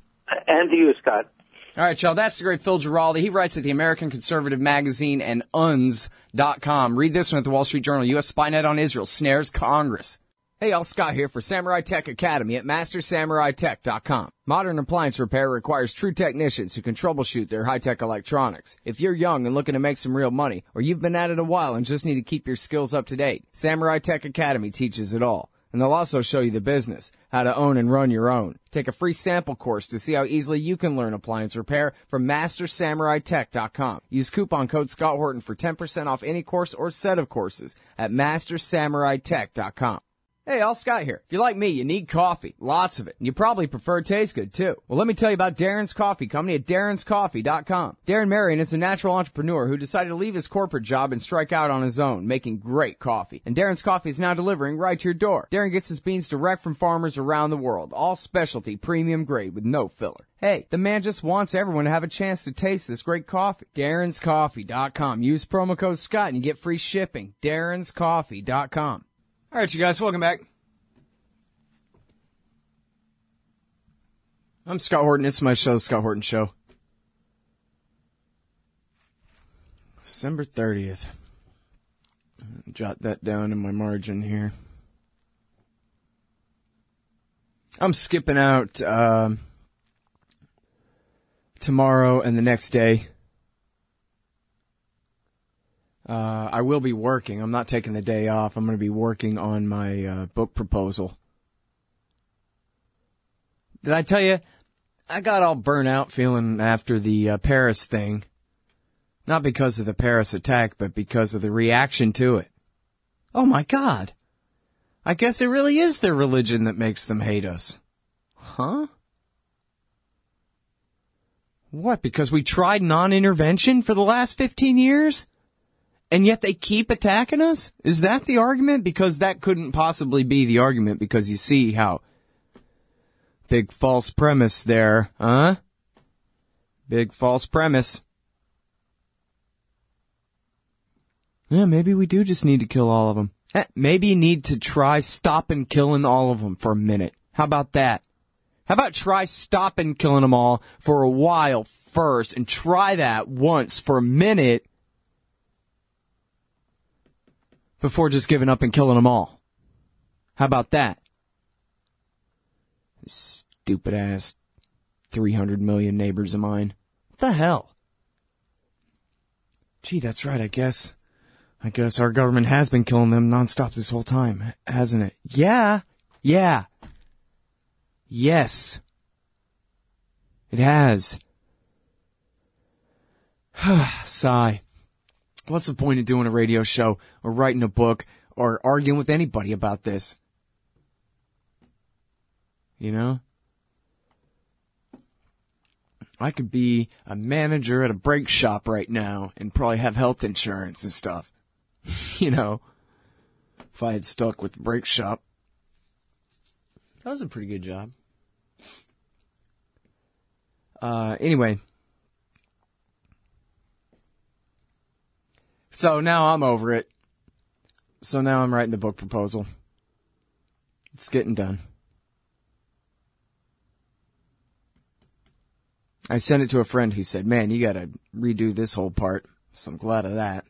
Speaker 3: And to you, Scott.
Speaker 1: All right, y'all, that's the great Phil Giraldi. He writes at the American Conservative Magazine and UNS.com. Read this one at the Wall Street Journal. U.S. Spynet on Israel snares Congress. Hey, y'all, Scott here for Samurai Tech Academy at MasterSamuraiTech.com. Modern appliance repair requires true technicians who can troubleshoot their high-tech electronics. If you're young and looking to make some real money, or you've been at it a while and just need to keep your skills up to date, Samurai Tech Academy teaches it all. And they'll also show you the business, how to own and run your own. Take a free sample course to see how easily you can learn appliance repair from MasterSamuraiTech.com. Use coupon code Scott Horton for 10% off any course or set of courses at MasterSamuraiTech.com. Hey, all, Scott here. If you're like me, you need coffee. Lots of it. And you probably prefer it tastes good, too. Well, let me tell you about Darren's Coffee Company at Darren'sCoffee.com. Darren Marion is a natural entrepreneur who decided to leave his corporate job and strike out on his own, making great coffee. And Darren's Coffee is now delivering right to your door. Darren gets his beans direct from farmers around the world. All specialty, premium grade with no filler. Hey, the man just wants everyone to have a chance to taste this great coffee. Darren'sCoffee.com. Use promo code Scott and you get free shipping. Darren'sCoffee.com. All right, you guys, welcome back. I'm Scott Horton. It's my show, The Scott Horton Show. December 30th. Jot that down in my margin here. I'm skipping out tomorrow and the next day. I will be working. I'm not taking the day off. I'm going to be working on my book proposal. Did I tell you, I got all burnt out feeling after the Paris thing. Not because of the Paris attack, but because of the reaction to it. Oh my God. I guess it really is their religion that makes them hate us. Huh? What, because we tried non-intervention for the last 15 years? And yet they keep attacking us? Is that the argument? Because that couldn't possibly be the argument, because you see how big false premise there, huh? Big false premise. Yeah, maybe we do just need to kill all of them. Maybe you need to try stopping killing all of them for a minute. How about that? How about try stopping killing them all for a while first, and try that once for a minute before just giving up and killing them all. How about that? Stupid ass 300 million neighbors of mine. What the hell? Gee, that's right, I guess our government has been killing them nonstop this whole time, hasn't it? Yeah. Yes. It has. Sigh. What's the point of doing a radio show or writing a book or arguing with anybody about this? You know? I could be a manager at a brake shop right now and probably have health insurance and stuff. You know, if I had stuck with the brake shop. That was a pretty good job. Anyway. So now I'm over it. So now I'm writing the book proposal. It's getting done. I sent it to a friend who said, man, you gotta redo this whole part. So I'm glad of that.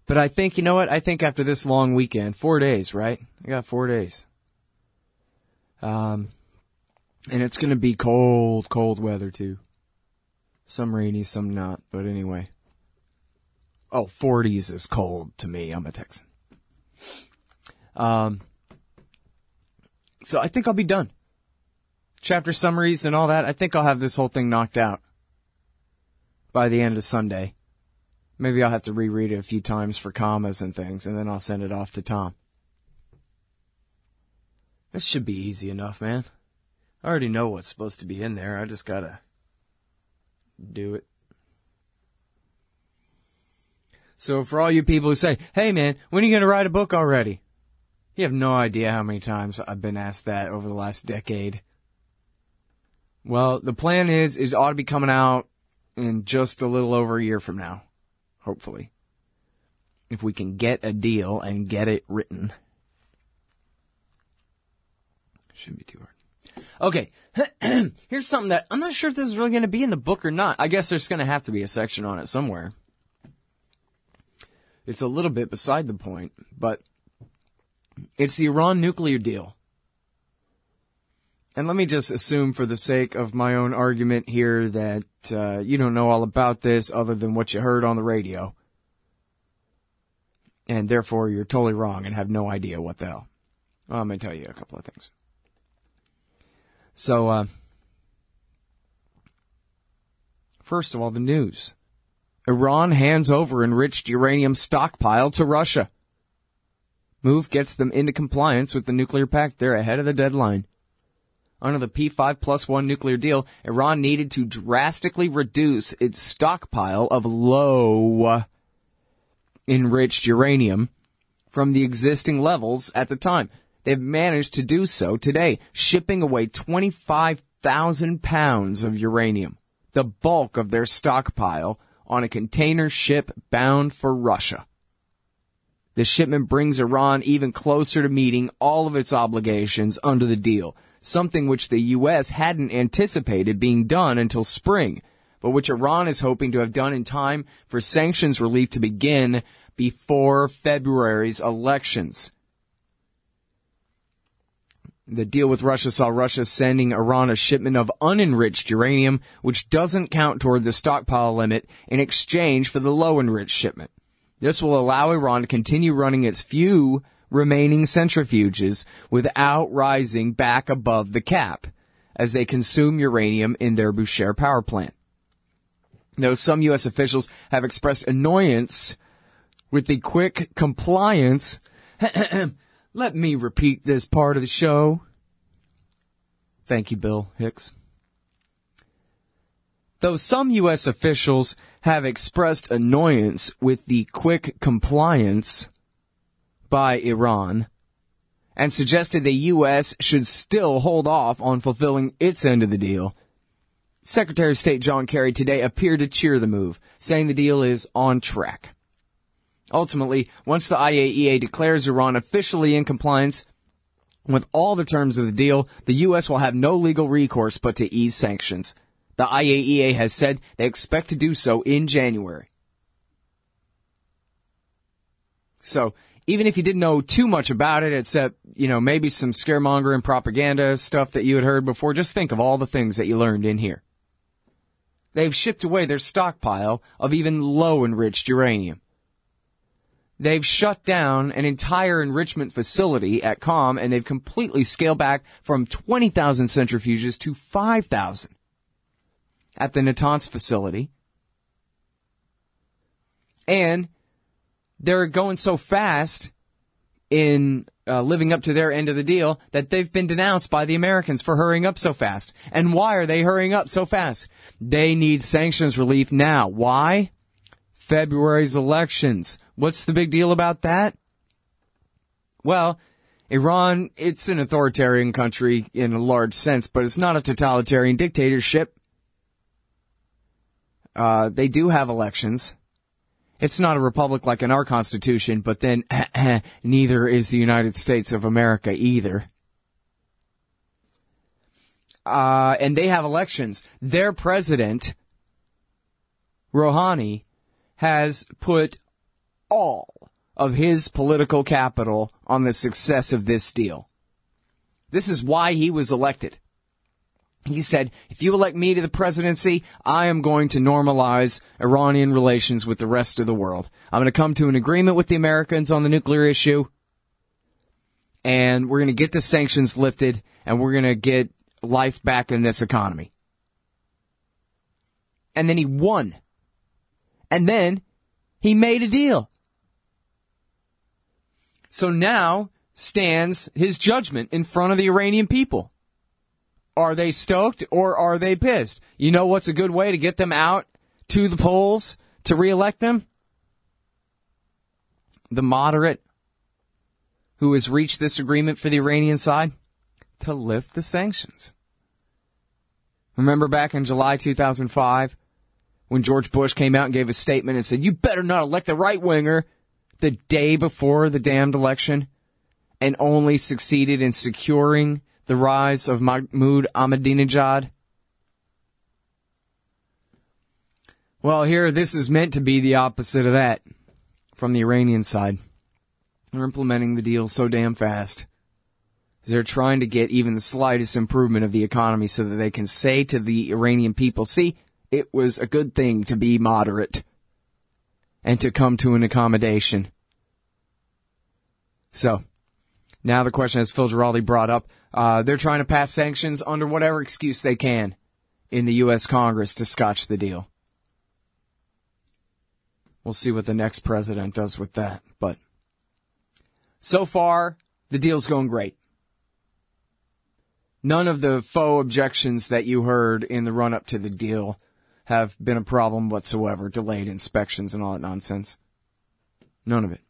Speaker 1: But I think, you know what? I think after this long weekend, 4 days, right? I got 4 days. And it's gonna be cold, cold weather too. Some rainy, some not. But anyway. Oh, 40s is cold to me. I'm a Texan. So I think I'll be done. Chapter summaries and all that. I think I'll have this whole thing knocked out by the end of Sunday. Maybe I'll have to reread it a few times for commas and things, and then I'll send it off to Tom. This should be easy enough, man. I already know what's supposed to be in there. I just gotta do it. So for all you people who say, hey man, when are you gonna write a book already? You have no idea how many times I've been asked that over the last decade. Well, the plan is it ought to be coming out in just a little over a year from now. Hopefully. If we can get a deal and get it written. Shouldn't be too hard. Okay. Here's something that I'm not sure if this is really going to be in the book or not. I guess there's going to have to be a section on it somewhere. It's a little bit beside the point, but it's the Iran nuclear deal. And let me just assume for the sake of my own argument here that you don't know all about this other than what you heard on the radio. And therefore you're totally wrong and have no idea what the hell. Well, I'm going to tell you a couple of things. So, first of all, the news. Iran hands over enriched uranium stockpile to Russia. Move gets them into compliance with the nuclear pact. They're ahead of the deadline. Under the P5+1 nuclear deal, Iran needed to drastically reduce its stockpile of low enriched uranium from the existing levels at the time. They've managed to do so today, shipping away 25,000 pounds of uranium, the bulk of their stockpile, on a container ship bound for Russia. The shipment brings Iran even closer to meeting all of its obligations under the deal, something which the U.S. hadn't anticipated being done until spring, but which Iran is hoping to have done in time for sanctions relief to begin before February's elections. The deal with Russia saw Russia sending Iran a shipment of unenriched uranium, which doesn't count toward the stockpile limit, in exchange for the low-enriched shipment. This will allow Iran to continue running its few remaining centrifuges without rising back above the cap, as they consume uranium in their Bushehr power plant. Though some U.S. officials have expressed annoyance with the quick compliance... Let me repeat this part of the show. Thank you, Bill Hicks. Though some U.S. officials have expressed annoyance with the quick compliance by Iran and suggested the U.S. should still hold off on fulfilling its end of the deal, Secretary of State John Kerry today appeared to cheer the move, saying the deal is on track. Ultimately, once the IAEA declares Iran officially in compliance with all the terms of the deal, the U.S. will have no legal recourse but to ease sanctions. The IAEA has said they expect to do so in January. So, even if you didn't know too much about it, except, maybe some scaremongering propaganda stuff that you had heard before, just think of all the things that you learned in here. They've shipped away their stockpile of even low-enriched uranium. They've shut down an entire enrichment facility at COM, and they've completely scaled back from 20,000 centrifuges to 5,000 at the Natanz facility. And they're going so fast in living up to their end of the deal that they've been denounced by the Americans for hurrying up so fast. And why are they hurrying up so fast? They need sanctions relief now. Why? February's elections. What's the big deal about that? Well, Iran, it's an authoritarian country in a large sense, but it's not a totalitarian dictatorship. they do have elections. It's not a republic like in our Constitution, but then neither is the United States of America either. And they have elections. Their president, Rouhani, has put all of his political capital on the success of this deal. This is why he was elected. He said, if you elect me to the presidency, I am going to normalize Iranian relations with the rest of the world. I'm going to come to an agreement with the Americans on the nuclear issue, and we're going to get the sanctions lifted, and we're going to get life back in this economy. And then he won. And then he made a deal. So now stands his judgment in front of the Iranian people. Are they stoked or are they pissed? You know what's a good way to get them out to the polls to reelect them? The moderate who has reached this agreement for the Iranian side? To lift the sanctions. Remember back in July 2005 when George Bush came out and gave a statement and said, you better not elect a right-winger the day before the damned election, and only succeeded in securing the rise of Mahmoud Ahmadinejad? Well, here, this is meant to be the opposite of that from the Iranian side. They're implementing the deal so damn fast. They're trying to get even the slightest improvement of the economy so that they can say to the Iranian people, see, it was a good thing to be moderate and to come to an accommodation. So, now the question, as Phil Giraldi brought up, they're trying to pass sanctions under whatever excuse they can in the U.S. Congress to scotch the deal. We'll see what the next president does with that. But so far, the deal's going great. None of the faux objections that you heard in the run-up to the deal have been a problem whatsoever. Delayed inspections and all that nonsense. None of it.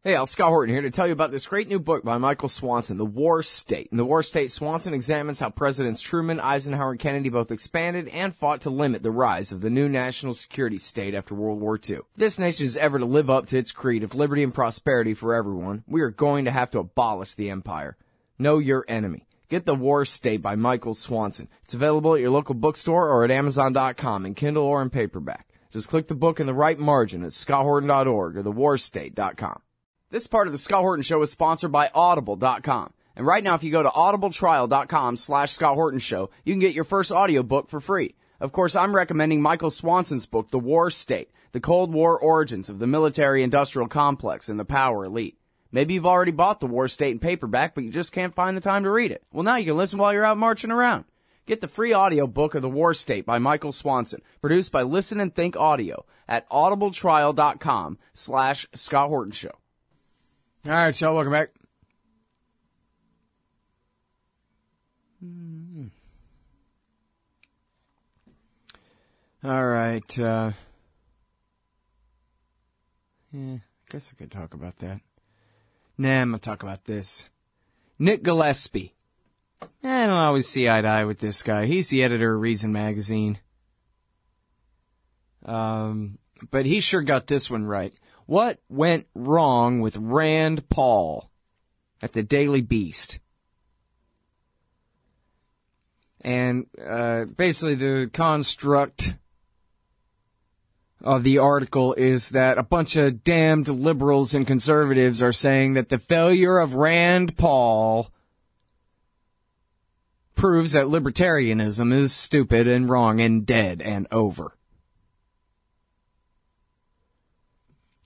Speaker 2: Hey, Scott Horton here to tell you about this great new book by Michael Swanson, The War State. In The War State, Swanson examines how Presidents Truman, Eisenhower, and Kennedy both expanded and fought to limit the rise of the new national security state after World War II. If this nation is ever to live up to its creed of liberty and prosperity for everyone, we are going to have to abolish the empire. Know your enemy. Get The War State by Michael Swanson. It's available at your local bookstore or at Amazon.com in Kindle or in paperback. Just click the book in the right margin at scotthorton.org or thewarstate.com. This part of the Scott Horton Show is sponsored by Audible.com. And right now, if you go to audibletrial.com/Scott Horton Show, you can get your first audiobook for free. Of course, I'm recommending Michael Swanson's book, The War State, The Cold War Origins of the Military-Industrial Complex and the Power Elite. Maybe you've already bought The War State in paperback, but you just can't find the time to read it. Well, now you can listen while you're out marching around. Get the free audiobook of The War State by Michael Swanson, produced by Listen and Think Audio at audibletrial.com/Scott Horton Show.
Speaker 1: All right, y'all, welcome back. All right. Yeah, I guess I could talk about that. Nah, I'm going to talk about this. Nick Gillespie. I don't always see eye to eye with this guy. He's the editor of Reason Magazine. But he sure got this one right. What went wrong with Rand Paul at the Daily Beast? And basically the construct of the article is that a bunch of damned liberals and conservatives are saying that the failure of Rand Paul proves that libertarianism is stupid and wrong and dead and over.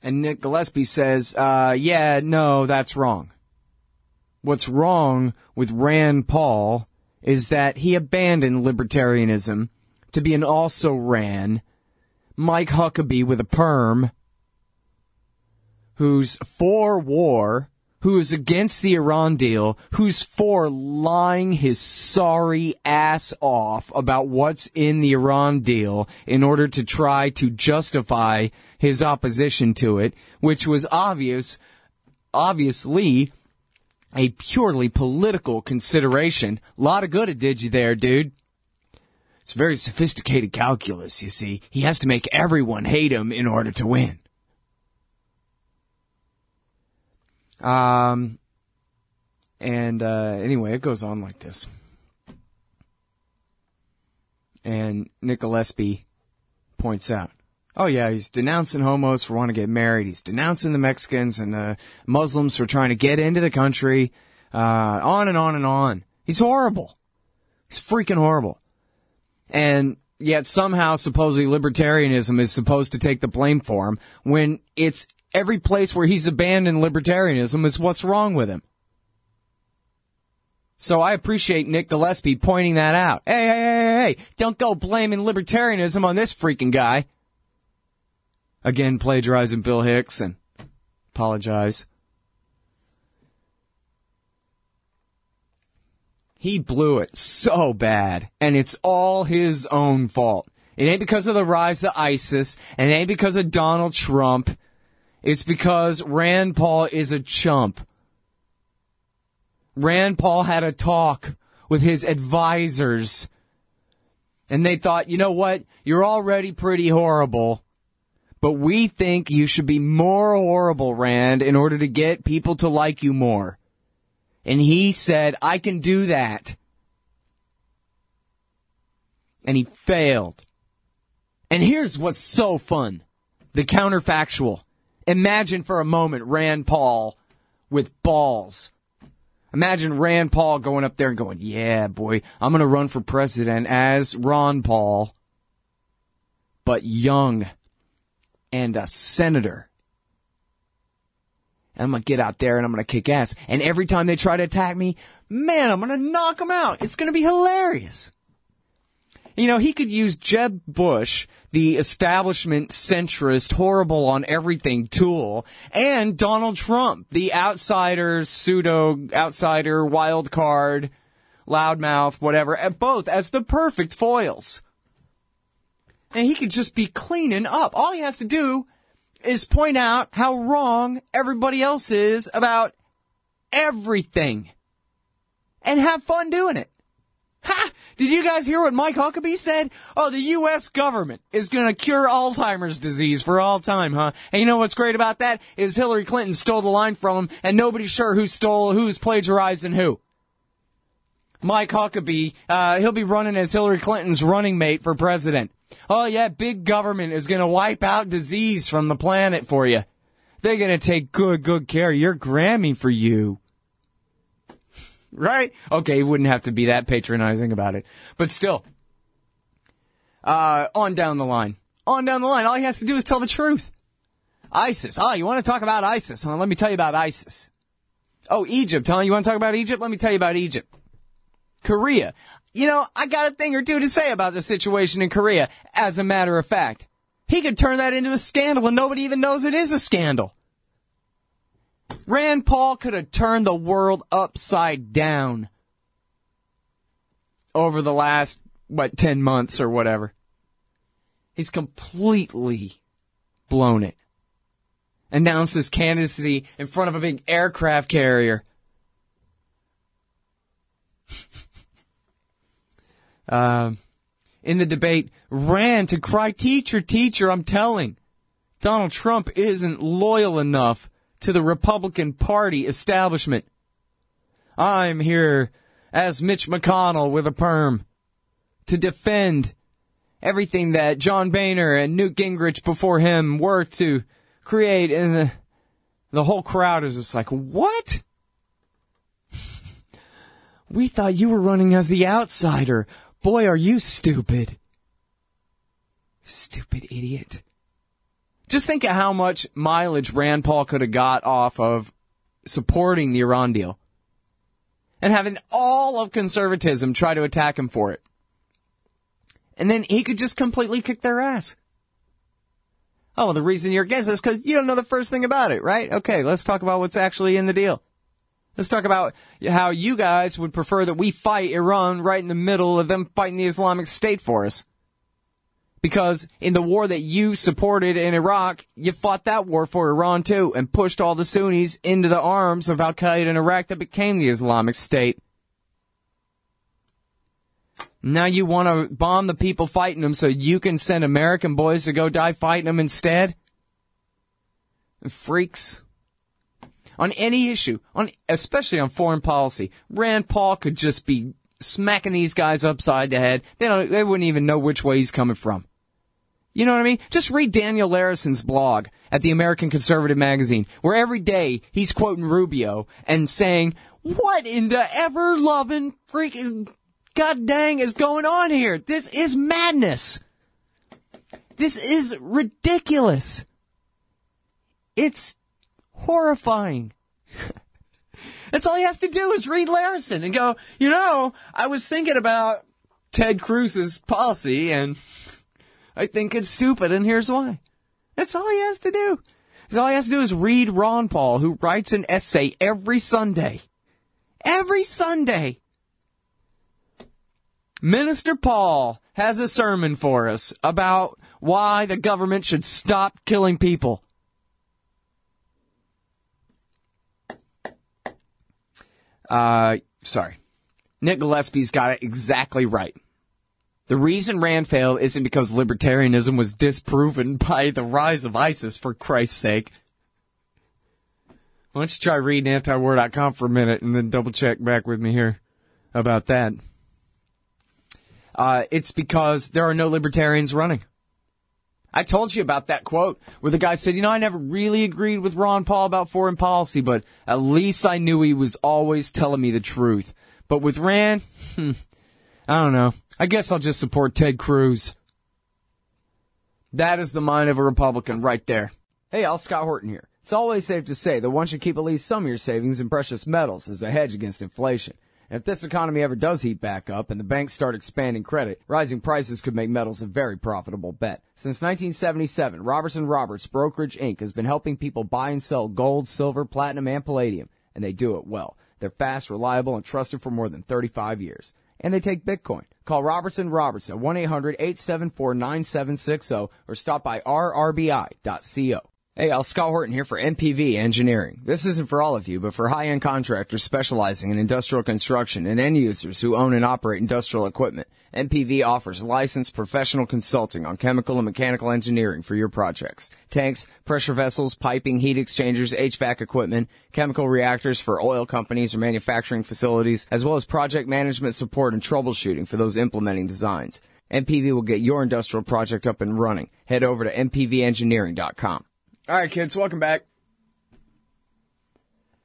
Speaker 1: And Nick Gillespie says, yeah, no, that's wrong. What's wrong with Rand Paul is that he abandoned libertarianism to be an also-ran Mike Huckabee with a perm who's for war, who is against the Iran deal, who's for lying his sorry ass off about what's in the Iran deal in order to try to justify his opposition to it, which was obviously a purely political consideration. A lot of good it did you there, dude. It's very sophisticated calculus, you see. He has to make everyone hate him in order to win. Anyway, it goes on like this. And Nick Gillespie points out, oh yeah, he's denouncing homos for wanting to get married. He's denouncing the Mexicans and Muslims for trying to get into the country. On and on and on. He's horrible. He's freaking horrible. And yet somehow supposedly libertarianism is supposed to take the blame for him when it's every place where he's abandoned libertarianism is what's wrong with him. So I appreciate Nick Gillespie pointing that out. Hey, don't go blaming libertarianism on this freaking guy. Again, plagiarizing Bill Hicks and apologize. He blew it so bad, and it's all his own fault. It ain't because of the rise of ISIS, and it ain't because of Donald Trump. It's because Rand Paul is a chump. Rand Paul had a talk with his advisors, and they thought, you know what, you're already pretty horrible, but we think you should be more horrible, Rand, in order to get people to like you more. And he said, I can do that. And he failed. And here's what's so fun. The counterfactual. Imagine for a moment Rand Paul with balls. Imagine Rand Paul going up there and going, yeah, boy, I'm going to run for president as Ron Paul, but young and a senator. And I'm going to get out there and I'm going to kick ass. And every time they try to attack me, man, I'm going to knock them out. It's going to be hilarious. You know, he could use Jeb Bush, the establishment centrist, horrible on everything tool, and Donald Trump, the outsider, pseudo-outsider, wild card, loudmouth, whatever, both as the perfect foils. And he could just be cleaning up. All he has to do is point out how wrong everybody else is about everything. And have fun doing it. Ha! Did you guys hear what Mike Huckabee said? Oh, the U.S. government is going to cure Alzheimer's disease for all time, huh? And you know what's great about that is Hillary Clinton stole the line from him, and nobody's sure who's plagiarizing who. Mike Huckabee, he'll be running as Hillary Clinton's running mate for president. Oh, yeah, big government is going to wipe out disease from the planet for you. They're going to take good care of your Grammy for you. Right? Okay, he wouldn't have to be that patronizing about it. But still, on down the line. On down the line, all he has to do is tell the truth. ISIS. Oh, you want to talk about ISIS? Huh? Let me tell you about ISIS. Oh, Egypt, huh? You want to talk about Egypt? Let me tell you about Egypt. Korea. You know, I got a thing or two to say about the situation in Korea, as a matter of fact. He could turn that into a scandal and nobody even knows it is a scandal. Rand Paul could have turned the world upside down over the last, 10 months or whatever. He's completely blown it. Announced his candidacy in front of a big aircraft carrier. In the debate, ran to cry, teacher, I'm telling. Donald Trump isn't loyal enough to the Republican Party establishment. I'm here as Mitch McConnell with a perm to defend everything that John Boehner and Newt Gingrich before him worked to create. And the whole crowd is just like, what? We thought you were running as the outsider. Boy, are you stupid. Stupid idiot. Just think of how much mileage Rand Paul could have got off of supporting the Iran deal. And having all of conservatism try to attack him for it. And then he could just completely kick their ass. Oh, well, the reason you're against it is because you don't know the first thing about it, right? Okay, let's talk about what's actually in the deal. Let's talk about how you guys would prefer that we fight Iran right in the middle of them fighting the Islamic State for us. Because in the war that you supported in Iraq, you fought that war for Iran too and pushed all the Sunnis into the arms of Al-Qaeda in Iraq that became the Islamic State. Now you want to bomb the people fighting them so you can send American boys to go die fighting them instead? Freaks. On any issue, especially on foreign policy, Rand Paul could just be smacking these guys upside the head. They wouldn't even know which way he's coming from. You know what I mean? Just read Daniel Larison's blog at the American Conservative Magazine, where every day he's quoting Rubio and saying, what in the ever-loving freaking god dang is going on here? This is madness. This is ridiculous. It's horrifying. That's all he has to do is read Larison and go, I was thinking about Ted Cruz's policy and I think it's stupid, and here's why. That's all he has to do. All he has to do is read Ron Paul, who writes an essay every Sunday. Every Sunday. Minister Paul has a sermon for us about why the government should stop killing people. Sorry. Nick Gillespie's got it exactly right. The reason Rand failed isn't because libertarianism was disproven by the rise of ISIS, for Christ's sake. Why don't you try reading antiwar.com for a minute and then double check back with me here about that. It's because there are no libertarians running. I told you about that quote where the guy said, I never really agreed with Ron Paul about foreign policy, but at least I knew he was always telling me the truth. But with Rand, I don't know. I guess I'll just support Ted Cruz. That is the mind of a Republican right there.
Speaker 2: Hey, all, Scott Horton here. It's always safe to say that one should keep at least some of your savings in precious metals as a hedge against inflation. And if this economy ever does heat back up and the banks start expanding credit, rising prices could make metals a very profitable bet. Since 1977, Robertson Roberts Brokerage Inc. has been helping people buy and sell gold, silver, platinum, and palladium, and they do it well. They're fast, reliable, and trusted for more than 35 years. And they take Bitcoin. Call Robertson Roberts at 1-800-874-9760 or stop by rrbi.co. Hey, all, Scott Horton here for MPV Engineering. This isn't for all of you, but for high-end contractors specializing in industrial construction and end users who own and operate industrial equipment. MPV offers licensed professional consulting on chemical and mechanical engineering for your projects. Tanks, pressure vessels, piping, heat exchangers, HVAC equipment, chemical reactors for oil companies or manufacturing facilities, as well as project management support and troubleshooting for those implementing designs. MPV will get your industrial project up and running. Head over to mpvengineering.com.
Speaker 1: All right, kids, welcome back.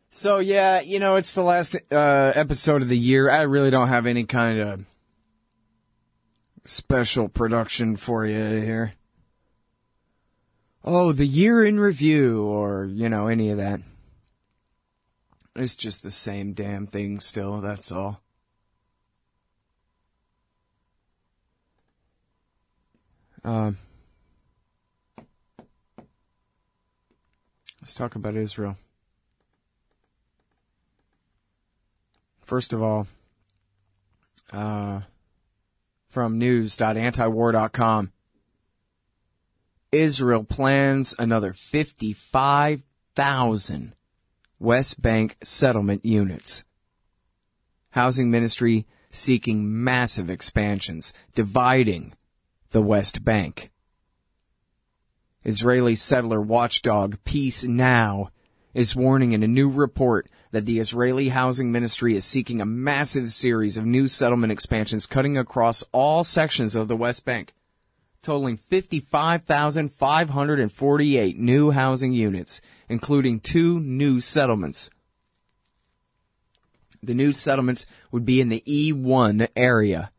Speaker 1: So, yeah, it's the last episode of the year. I really don't have any kind of special production for you here. Oh, the year in review or, any of that. It's just the same damn thing still, that's all. Let's talk about Israel. First of all, from news.antiwar.com, Israel plans another 55,000 West Bank settlement units. Housing Ministry seeking massive expansions, dividing the West Bank. Israeli settler watchdog Peace Now is warning in a new report that the Israeli Housing Ministry is seeking a massive series of new settlement expansions cutting across all sections of the West Bank, totaling 55,548 new housing units, including 2 new settlements. The new settlements would be in the E1 area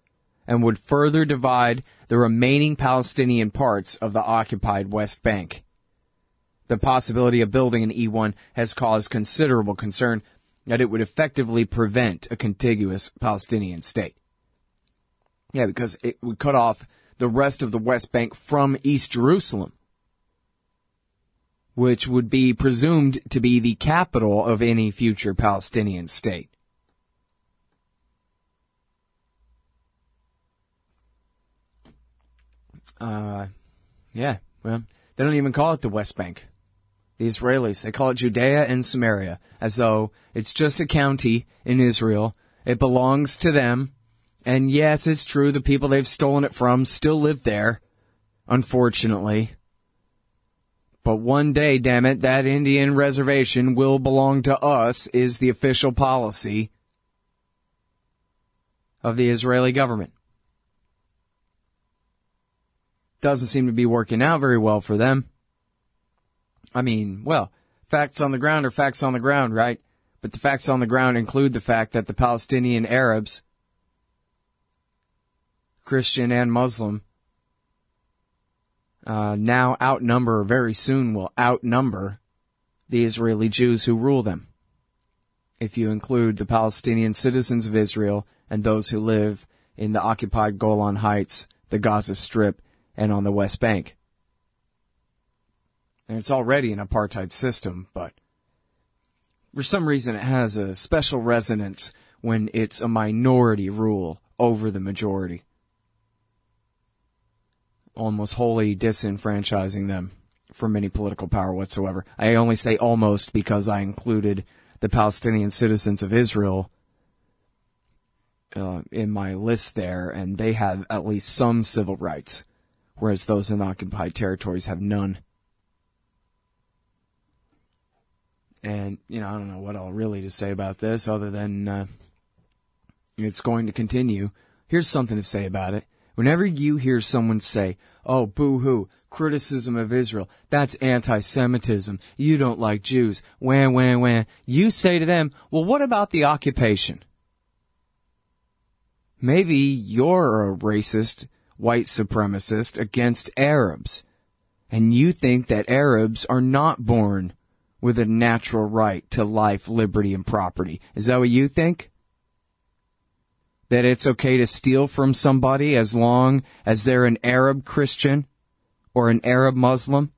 Speaker 1: and would further divide the remaining Palestinian parts of the occupied West Bank. The possibility of building an E1 has caused considerable concern that it would effectively prevent a contiguous Palestinian state. Yeah, because it would cut off the rest of the West Bank from East Jerusalem, which would be presumed to be the capital of any future Palestinian state. Well, they don't even call it the West Bank. The Israelis, they call it Judea and Samaria, as though it's just a county in Israel. It belongs to them, And yes, it's true, the people they've stolen it from still live there, unfortunately. But one day, damn it, that Indian reservation will belong to us, is the official policy of the Israeli government. Doesn't seem to be working out very well for them. I mean, well, facts on the ground are facts on the ground, right? But the facts on the ground include the fact that the Palestinian Arabs, Christian and Muslim, now outnumber, very soon will outnumber, the Israeli Jews who rule them. If you include the Palestinian citizens of Israel and those who live in the occupied Golan Heights, the Gaza Strip, and on the West Bank. And it's already an apartheid system, but for some reason it has a special resonance when it's a minority rule over the majority, almost wholly disenfranchising them from any political power whatsoever. I only say almost because I included the Palestinian citizens of Israel in my list there, and they have at least some civil rights, whereas those in occupied territories have none. And, I don't know what all really to say about this other than it's going to continue. Here's something to say about it. Whenever you hear someone say, oh, boo-hoo, criticism of Israel, that's anti-Semitism, you don't like Jews, wah, you say to them, well, what about the occupation? Maybe you're a racist, white supremacist against Arabs, and you think that Arabs are not born with a natural right to life, liberty, and property. Is that what you think? That it's okay to steal from somebody as long as they're an Arab Christian or an Arab Muslim?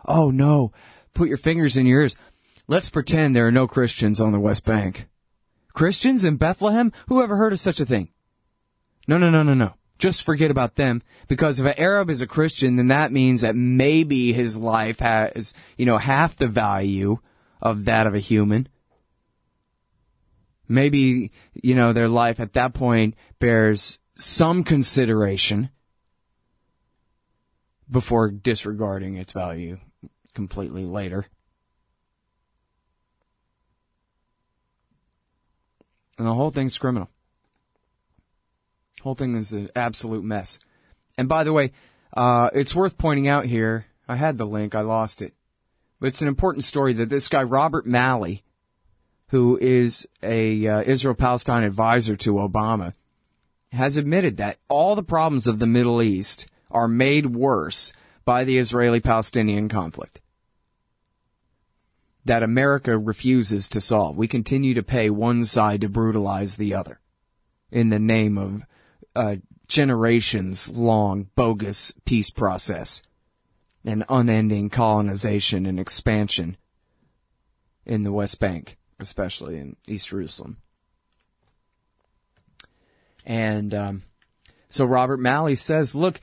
Speaker 1: Oh, no. Put your fingers in your ears. Let's pretend there are no Christians on the West Bank. Christians in Bethlehem? Who ever heard of such a thing? No. Just forget about them, because if an Arab is a Christian, then that means that maybe his life has, half the value of that of a human. Maybe, their life at that point bears some consideration before disregarding its value completely later. And the whole thing's criminal. The whole thing is an absolute mess. And by the way, it's worth pointing out here, I had the link, I lost it, but it's an important story that this guy, Robert Malley, who is a Israel-Palestine advisor to Obama, has admitted that all the problems of the Middle East are made worse by the Israeli-Palestinian conflict that America refuses to solve. We continue to pay one side to brutalize the other in the name of a generations-long bogus peace process and unending colonization and expansion in the West Bank, especially in East Jerusalem. And so Robert Malley says, look,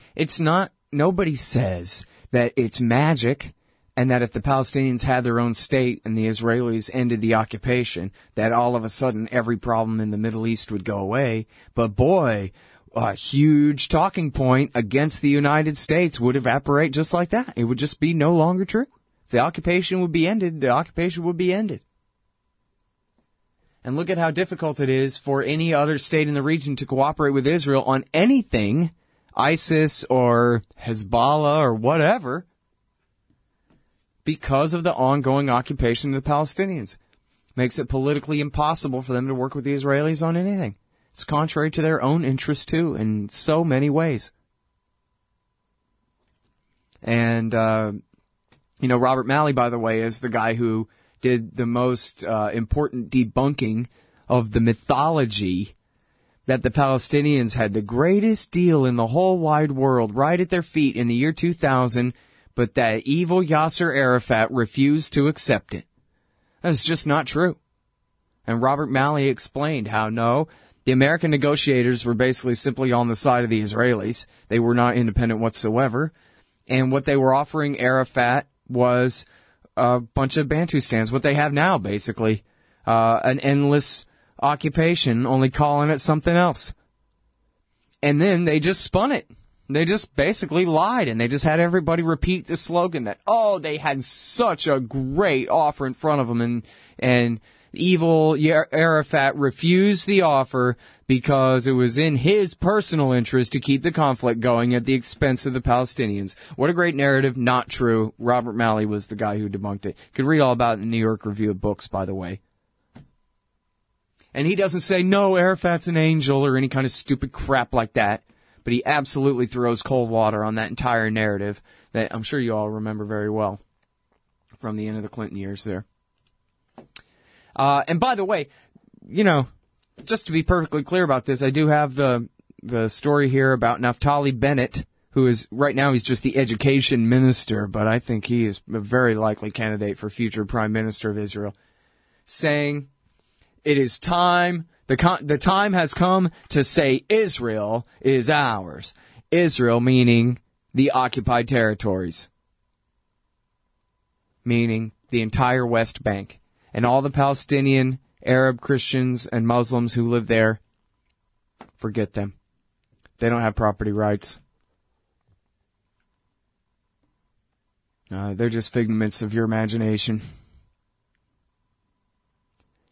Speaker 1: nobody says that it's magic and that if the Palestinians had their own state and the Israelis ended the occupation, that all of a sudden every problem in the Middle East would go away. But boy, a huge talking point against the United States would evaporate just like that. It would just be no longer true. If the occupation would be ended, the occupation would be ended. And look at how difficult it is for any other state in the region to cooperate with Israel on anything, ISIS or Hezbollah or whatever, because of the ongoing occupation of the Palestinians. Makes it politically impossible for them to work with the Israelis on anything. It's contrary to their own interests, too, in so many ways. And, Robert Malley, by the way, is the guy who did the most important debunking of the mythology that the Palestinians had the greatest deal in the whole wide world right at their feet in the year 2000, but that evil Yasser Arafat refused to accept it. That's just not true. And Robert Malley explained how, no, the American negotiators were basically simply on the side of the Israelis. They were not independent whatsoever. And what they were offering Arafat was a bunch of Bantustans, what they have now, basically. An endless occupation, only calling it something else. And then they just spun it. They just basically lied, and they just had everybody repeat the slogan that, oh, they had such a great offer in front of them, and evil Arafat refused the offer because it was in his personal interest to keep the conflict going at the expense of the Palestinians. What a great narrative. Not true. Robert Malley was the guy who debunked it. You could read all about it in the New York Review of Books, by the way. And he doesn't say, no, Arafat's an angel or any kind of stupid crap like that. But he absolutely throws cold water on that entire narrative that I'm sure you all remember very well from the end of the Clinton years there. And by the way, you know, just to be perfectly clear about this, I do have the story here about Naftali Bennett, who is, right now he's just the education minister, but I think he is a very likely candidate for future prime minister of Israel, saying it is time. The time has come to say Israel is ours. Israel meaning the occupied territories. Meaning the entire West Bank. And all the Palestinian, Arab, Christians, and Muslims who live there, forget them. They don't have property rights. They're just figments of your imagination.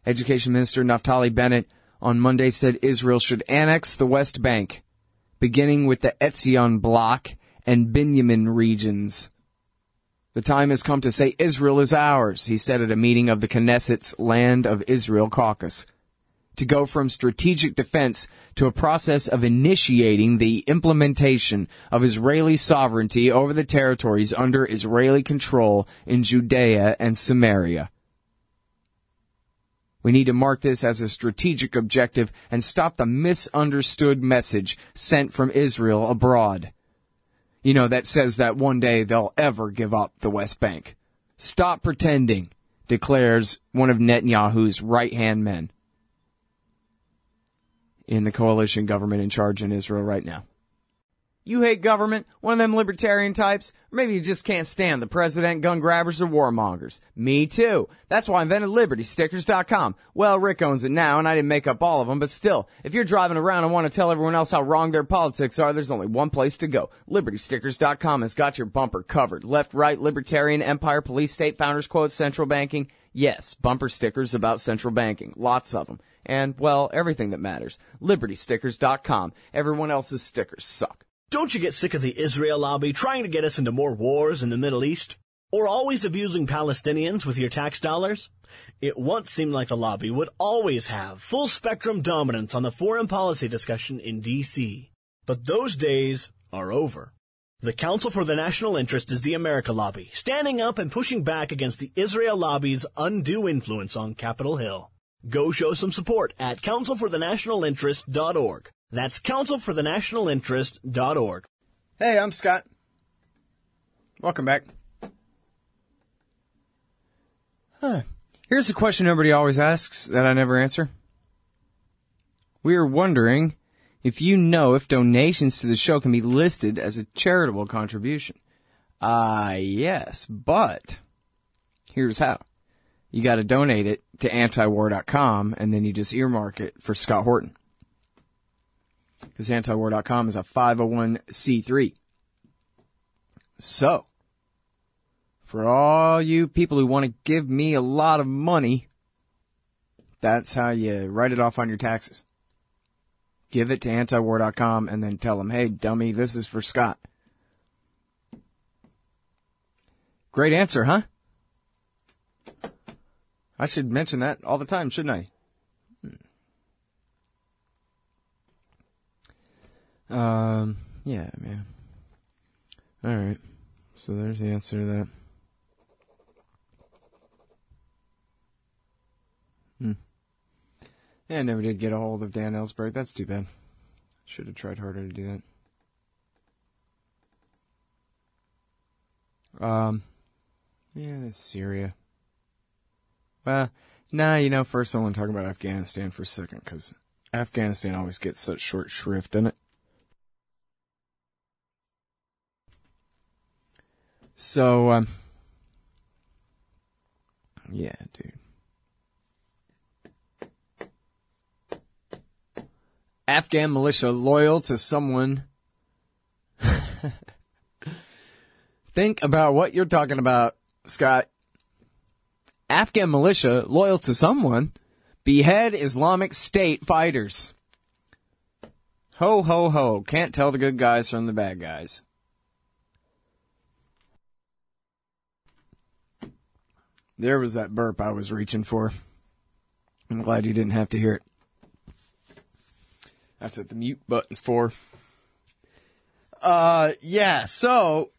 Speaker 1: Education Minister Naftali Bennett on Monday said Israel should annex the West Bank, beginning with the Etzion bloc and Binyamin regions. The time has come to say Israel is ours, he said at a meeting of the Knesset's Land of Israel caucus. To go from strategic defense to a process of initiating the implementation of Israeli sovereignty over the territories under Israeli control in Judea and Samaria. We need to mark this as a strategic objective and stop the misunderstood message sent from Israel abroad. You know, that says that one day they'll ever give up the West Bank. Stop pretending, declares one of Netanyahu's right-hand men in the coalition government in charge in Israel right now. You hate government, one of them libertarian types, or maybe you just can't stand the president, gun grabbers, or warmongers. Me too. That's why I invented LibertyStickers.com. Well, Rick owns it now, and I didn't make up all of them, but still, if you're driving around and want to tell everyone else how wrong their politics are, there's only one place to go. LibertyStickers.com has got your bumper covered. Left, right, libertarian, empire, police, state, founders quote, central banking. Yes, bumper stickers about central banking. Lots of them. And, well, everything that matters. LibertyStickers.com. Everyone else's stickers suck.
Speaker 4: Don't you get sick of the Israel lobby trying to get us into more wars in the Middle East? Or always abusing Palestinians with your tax dollars? It once seemed like the lobby would always have full-spectrum dominance on the foreign policy discussion in D.C. But those days are over. The Council for the National Interest is the America lobby, standing up and pushing back against the Israel lobby's undue influence on Capitol Hill. Go show some support at councilforthenationalinterest.org. That's councilforthenationalinterest.org.
Speaker 1: Hey, I'm Scott. Welcome back. Here's a question everybody always asks that I never answer. We are wondering if you know if donations to the show can be listed as a charitable contribution. Yes, but here's how. You got to donate it to antiwar.com, and then you just earmark it for Scott Horton. Because antiwar.com is a 501c3. So, for all you people who want to give me a lot of money, that's how you write it off on your taxes. Give it to antiwar.com and then tell them, hey, dummy, this is for Scott. Great answer, huh? I should mention that all the time, shouldn't I? Yeah, man. All right. So there's the answer to that. Yeah, I never did get a hold of Dan Ellsberg. That's too bad. Should have tried harder to do that. Yeah, Syria. Well, first I want to talk about Afghanistan for a second, because Afghanistan always gets such short shrift, doesn't it? So, yeah, dude. Afghan militia loyal to someone. Think about what you're talking about, Scott. Afghan militia loyal to someone behead Islamic State fighters. Ho, ho, ho. Can't tell the good guys from the bad guys. There was that burp I was reaching for. I'm glad you didn't have to hear it. That's what the mute button's for. So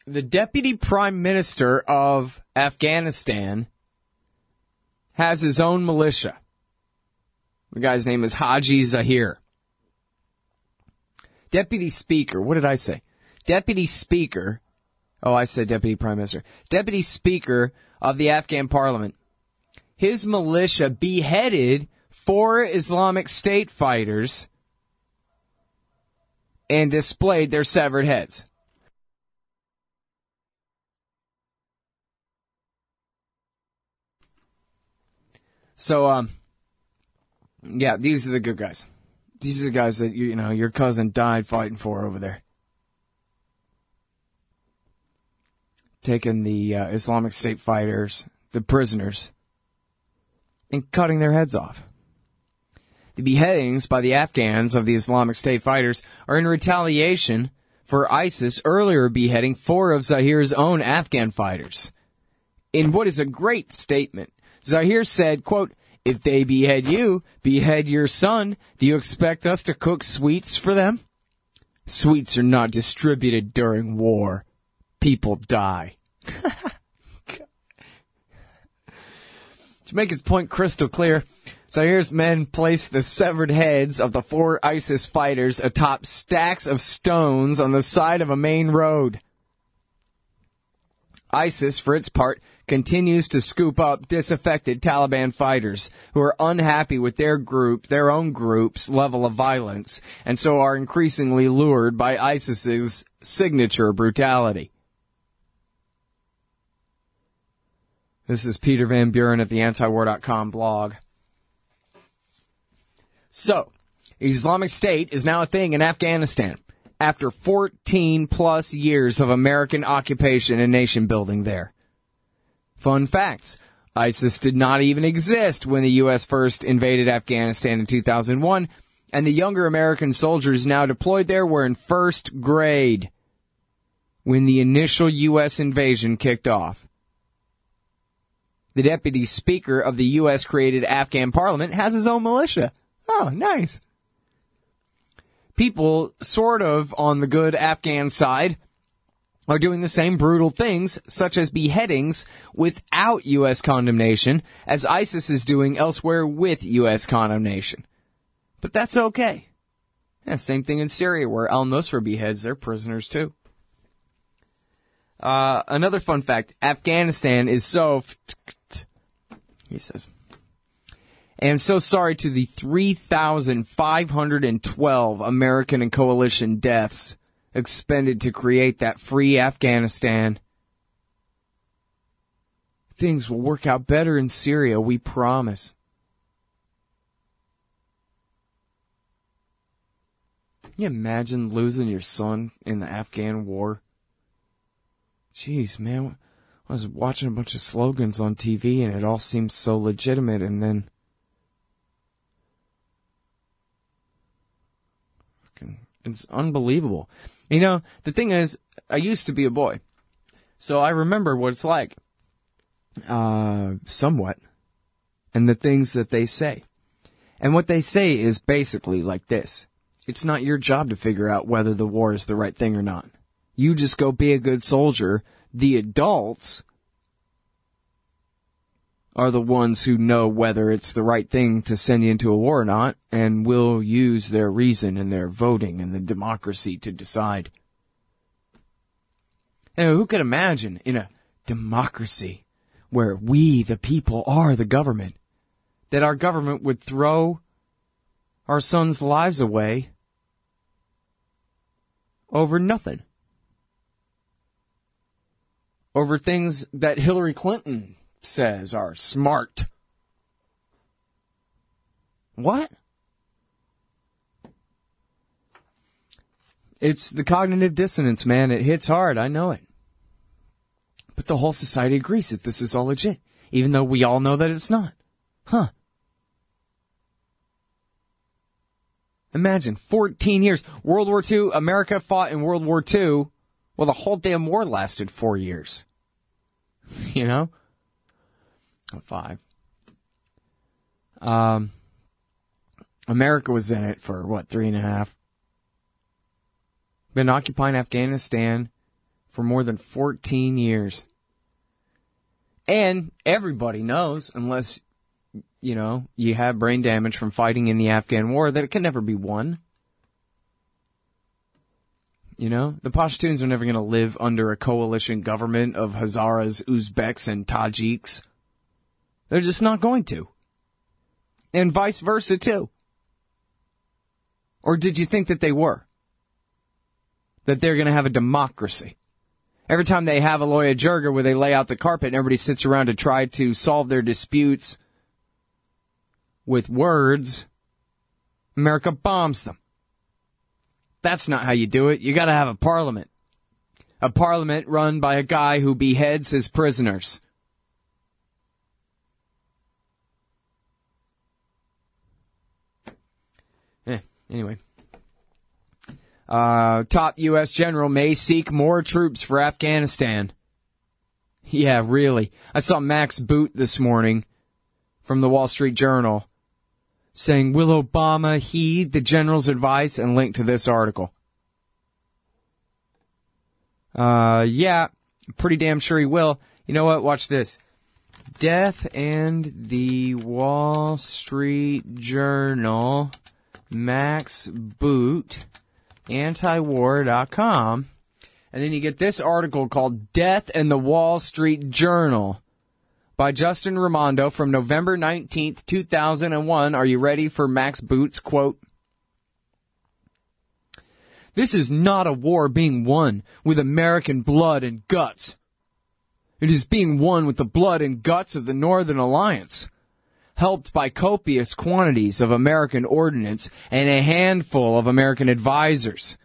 Speaker 1: the Deputy Prime Minister of Afghanistan has his own militia. The guy's name is Haji Zahir. Deputy Speaker, what did I say? Deputy Speaker, I said Deputy Prime Minister. Deputy Speaker of the Afghan Parliament. His militia beheaded 4 Islamic State fighters and displayed their severed heads. So, these are the good guys. These are the guys that, your cousin died fighting for over there. Taking the Islamic State fighters, the prisoners, and cutting their heads off. The beheadings by the Afghans of the Islamic State fighters are in retaliation for ISIS earlier beheading 4 of Zahir's own Afghan fighters. In what is a great statement, Zahir said, quote, "If they behead you, behead your son. Do you expect us to cook sweets for them? Sweets are not distributed during war. People die." To make his point crystal clear, Zahir's men placed the severed heads of the 4 ISIS fighters atop stacks of stones on the side of a main road. ISIS, for its part, continues to scoop up disaffected Taliban fighters who are unhappy with their own group's level of violence, and so are increasingly lured by ISIS's signature brutality. This is Peter Van Buren at the antiwar.com blog. So, Islamic State is now a thing in Afghanistan after 14-plus years of American occupation and nation-building there. Fun facts. ISIS did not even exist when the U.S. first invaded Afghanistan in 2001, and the younger American soldiers now deployed there were in first grade when the initial U.S. invasion kicked off. The Deputy Speaker of the U.S.-created Afghan Parliament has his own militia. Oh, nice. People sort of on the good Afghan side are doing the same brutal things, such as beheadings, without U.S. condemnation, as ISIS is doing elsewhere with U.S. condemnation. But that's okay. Yeah, same thing in Syria, where al-Nusra beheads their prisoners, too. Another fun fact, Afghanistan is so... He says... And so sorry to the 3,512 American and coalition deaths expended to create that free Afghanistan. Things will work out better in Syria, we promise. Can you imagine losing your son in the Afghan war? Jeez, man. I was watching a bunch of slogans on TV and it all seemed so legitimate, and then... It's unbelievable. You know, the thing is, I used to be a boy, so I remember what it's like, somewhat, and the things that they say. And what they say is basically like this. It's not your job to figure out whether the war is the right thing or not. You just go be a good soldier. The adults are the ones who know whether it's the right thing to send you into a war or not, and will use their reason and their voting and the democracy to decide. And who could imagine in a democracy where we, the people, are the government, that our government would throw our sons' lives away over nothing? Over things that Hillary Clinton says are smart. What? It's the cognitive dissonance, man. It hits hard. I know it. But the whole society agrees that this is all legit, even though we all know that it's not. Huh. Imagine, 14 years. World War II, America fought in World War II. Well, the whole damn war lasted 4 years. You know? 5. America was in it for, 3.5? Been occupying Afghanistan for more than 14 years. And everybody knows, unless, you have brain damage from fighting in the Afghan war, that it can never be won. The Pashtuns are never going to live under a coalition government of Hazaras, Uzbeks, and Tajiks. They're just not going to. And vice versa, too. Or did you think that they were? That they're going to have a democracy? Every time they have a Loya Jirga where they lay out the carpet and everybody sits around to try to solve their disputes with words, America bombs them. That's not how you do it. You got to have a parliament. A parliament run by a guy who beheads his prisoners. Anyway. Top U.S. general may seek more troops for Afghanistan. Yeah, really. I saw Max Boot this morning from the Wall Street Journal saying, will Obama heed the general's advice, and link to this article. Yeah, pretty damn sure he will. You know what? Watch this. Death and the Wall Street Journal, Max Boot, antiwar.com. And then you get this article called Death and the Wall Street Journal by Justin Raimondo from November 19th, 2001. Are you ready for Max Boot's quote? This is not a war being won with American blood and guts. It is being won with the blood and guts of the Northern Alliance, helped by copious quantities of American ordnance and a handful of American advisors.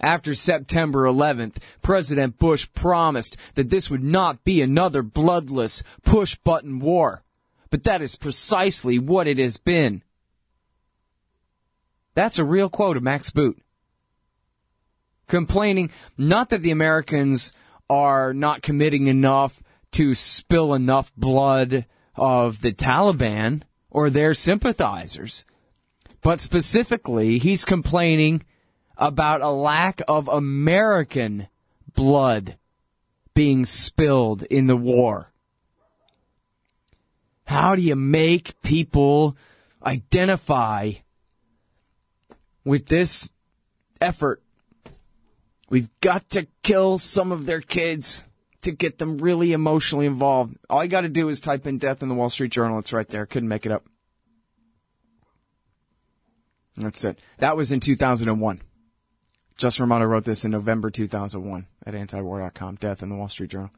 Speaker 1: After September 11th, President Bush promised that this would not be another bloodless, push-button war. But that is precisely what it has been. That's a real quote of Max Boot. Complaining not that the Americans are not committing enough to spill enough blood of the Taliban or their sympathizers, but specifically he's complaining about a lack of American blood being spilled in the war. How do you make people identify with this effort? We've got to kill some of their kids to get them really emotionally involved. All you got to do is type in Death in the Wall Street Journal. It's right there. Couldn't make it up. That's it. That was in 2001. Justin Raimondo wrote this in November 2001 at antiwar.com. Death in the Wall Street Journal.